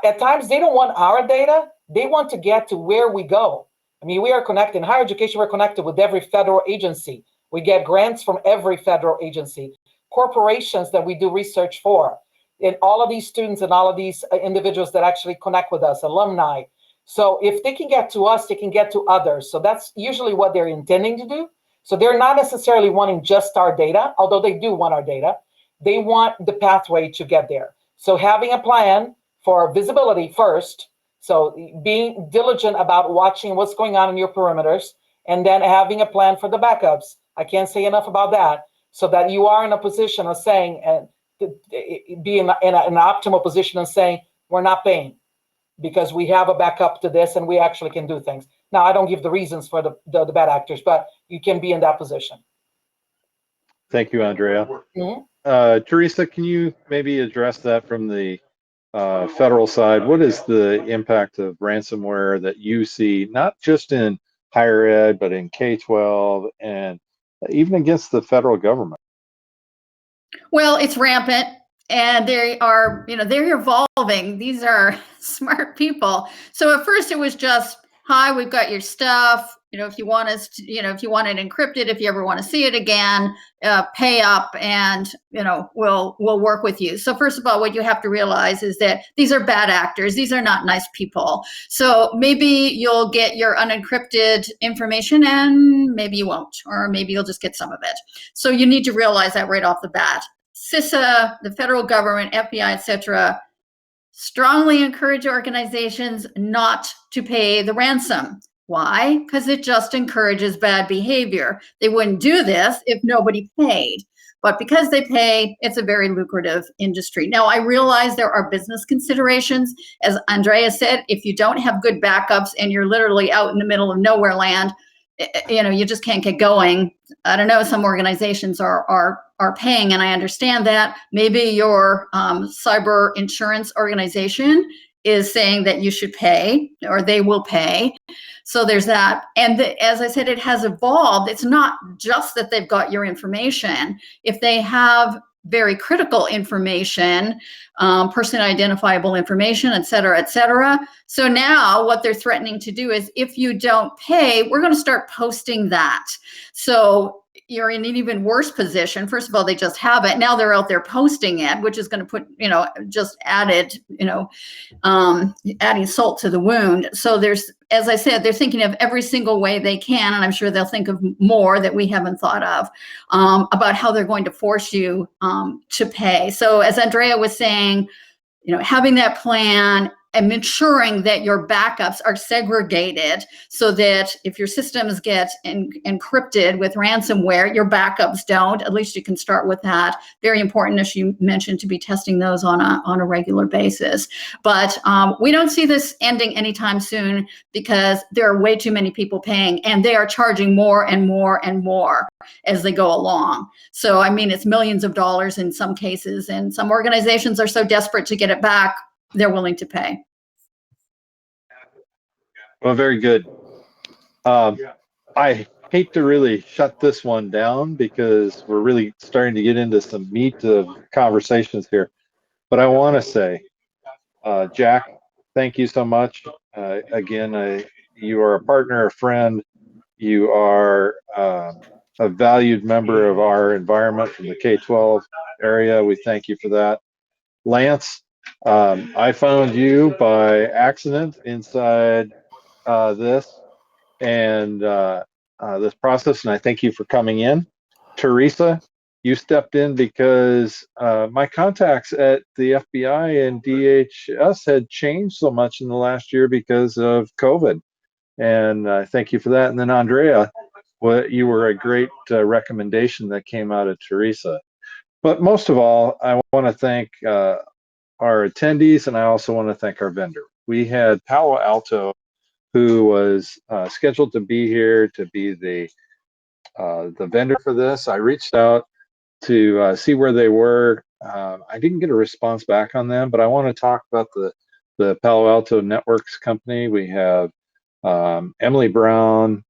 At times, they don't want our data. They want to get to where we go. I mean, we are connected. In higher education, we're connected with every federal agency. We get grants from every federal agency, corporations that we do research for, and all of these students and all of these individuals that actually connect with us, alumni. So if they can get to us, they can get to others. So that's usually what they're intending to do. So they're not necessarily wanting just our data, although they do want our data. They want the pathway to get there. So having a plan for visibility first, so being diligent about watching what's going on in your perimeters, and then having a plan for the backups. I can't say enough about that, so that you are in a position of saying, and be in an optimal position of saying, we're not paying because we have a backup to this and we actually can do things. Now, I don't give the reasons for the bad actors, but you can be in that position. Thank you, Andrea. Teresa, can you maybe address that from the federal side? What is the impact of ransomware that you see, not just in higher ed, but in K-12 and even against the federal government? Well, it's rampant, and they are, they're evolving. These are smart people. So at first it was just, hi, we've got your stuff. If you want us to, if you want it encrypted, if you ever want to see it again, pay up, and we'll work with you. So first of all, what you have to realize is that these are bad actors. These are not nice people. So maybe you'll get your unencrypted information, and maybe you won't, or maybe you'll just get some of it. So you need to realize that right off the bat. CISA, the federal government, FBI, etc., strongly encourage organizations not to pay the ransom. Why? Because it just encourages bad behavior. They wouldn't do this if nobody paid. But because they pay, it's a very lucrative industry. Now, I realize there are business considerations. As Andrea said, if you don't have good backups and you're literally out in the middle of nowhere land, you just can't get going. I don't know, some organizations are paying, and I understand that. Maybe your cyber insurance organization is saying that you should pay, or they will pay. So there's that. And as I said, it has evolved. It's not just that they've got your information. If they have very critical information, personally identifiable information, et cetera, et cetera. So now what they're threatening to do is, if you don't pay, we're going to start posting that. So you're in an even worse position. First of all, they just have it. Now they're out there posting it, which is going to put, just added, adding salt to the wound. So there's, as I said, they're thinking of every single way they can, and I'm sure they'll think of more that we haven't thought of, about how they're going to force you to pay. So as Andrea was saying, having that plan and ensuring that your backups are segregated, so that if your systems get encrypted with ransomware, your backups don't. At least you can start with that. Very important, as you mentioned, to be testing those on a regular basis. But we don't see this ending anytime soon, because there are way too many people paying, and they are charging more and more and more as they go along. So, I mean, it's millions of dollars in some cases, and some organizations are so desperate to get it back, they're willing to pay. Well, very good. I hate to really shut this one down, because we're really starting to get into some meat of conversations here. But I want to say, Jack, thank you so much. Again, you are a partner, a friend. You are a valued member of our environment from the K-12 area. We thank you for that. Lance, I found you by accident inside this and this process, and I thank you for coming in. Teresa, you stepped in because my contacts at the FBI and DHS had changed so much in the last year because of COVID, and thank you for that. And then Andrea, you were a great recommendation that came out of Teresa. But most of all, I want to thank our attendees, and I also want to thank our vendor. We had Palo Alto, who was scheduled to be here to be the vendor for this. I reached out to see where they were. I didn't get a response back on them, but I want to talk about the Palo Alto Networks company. We have Emily Brown,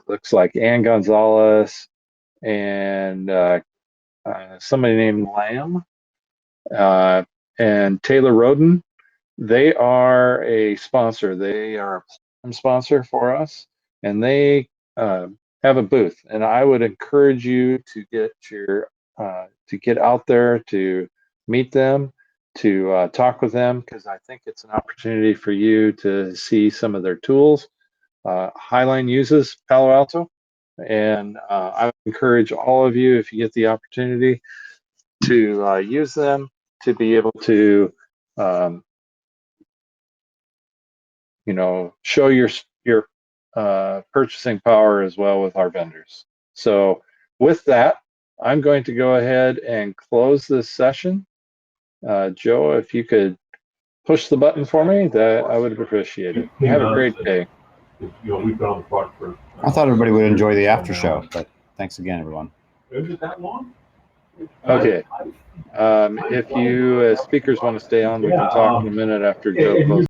looks like Ann Gonzalez, and somebody named Lamb, and Taylor Roden. They are a sponsor. They are a platinum sponsor for us, and they have a booth. And I would encourage you to get out there to meet them, to talk with them, because I think it's an opportunity for you to see some of their tools. Highline uses Palo Alto, and I would encourage all of you, if you get the opportunity, to use them to be able to show your purchasing power as well with our vendors. So with that, I'm going to go ahead and close this session. Joe, if you could push the button for me, that I would appreciate it. Have a great day. We've been on the clock for. I thought everybody would enjoy the after show, but thanks again, everyone. Is it that long? Okay. If you speakers want to stay on, we can talk in a minute after Joe closes.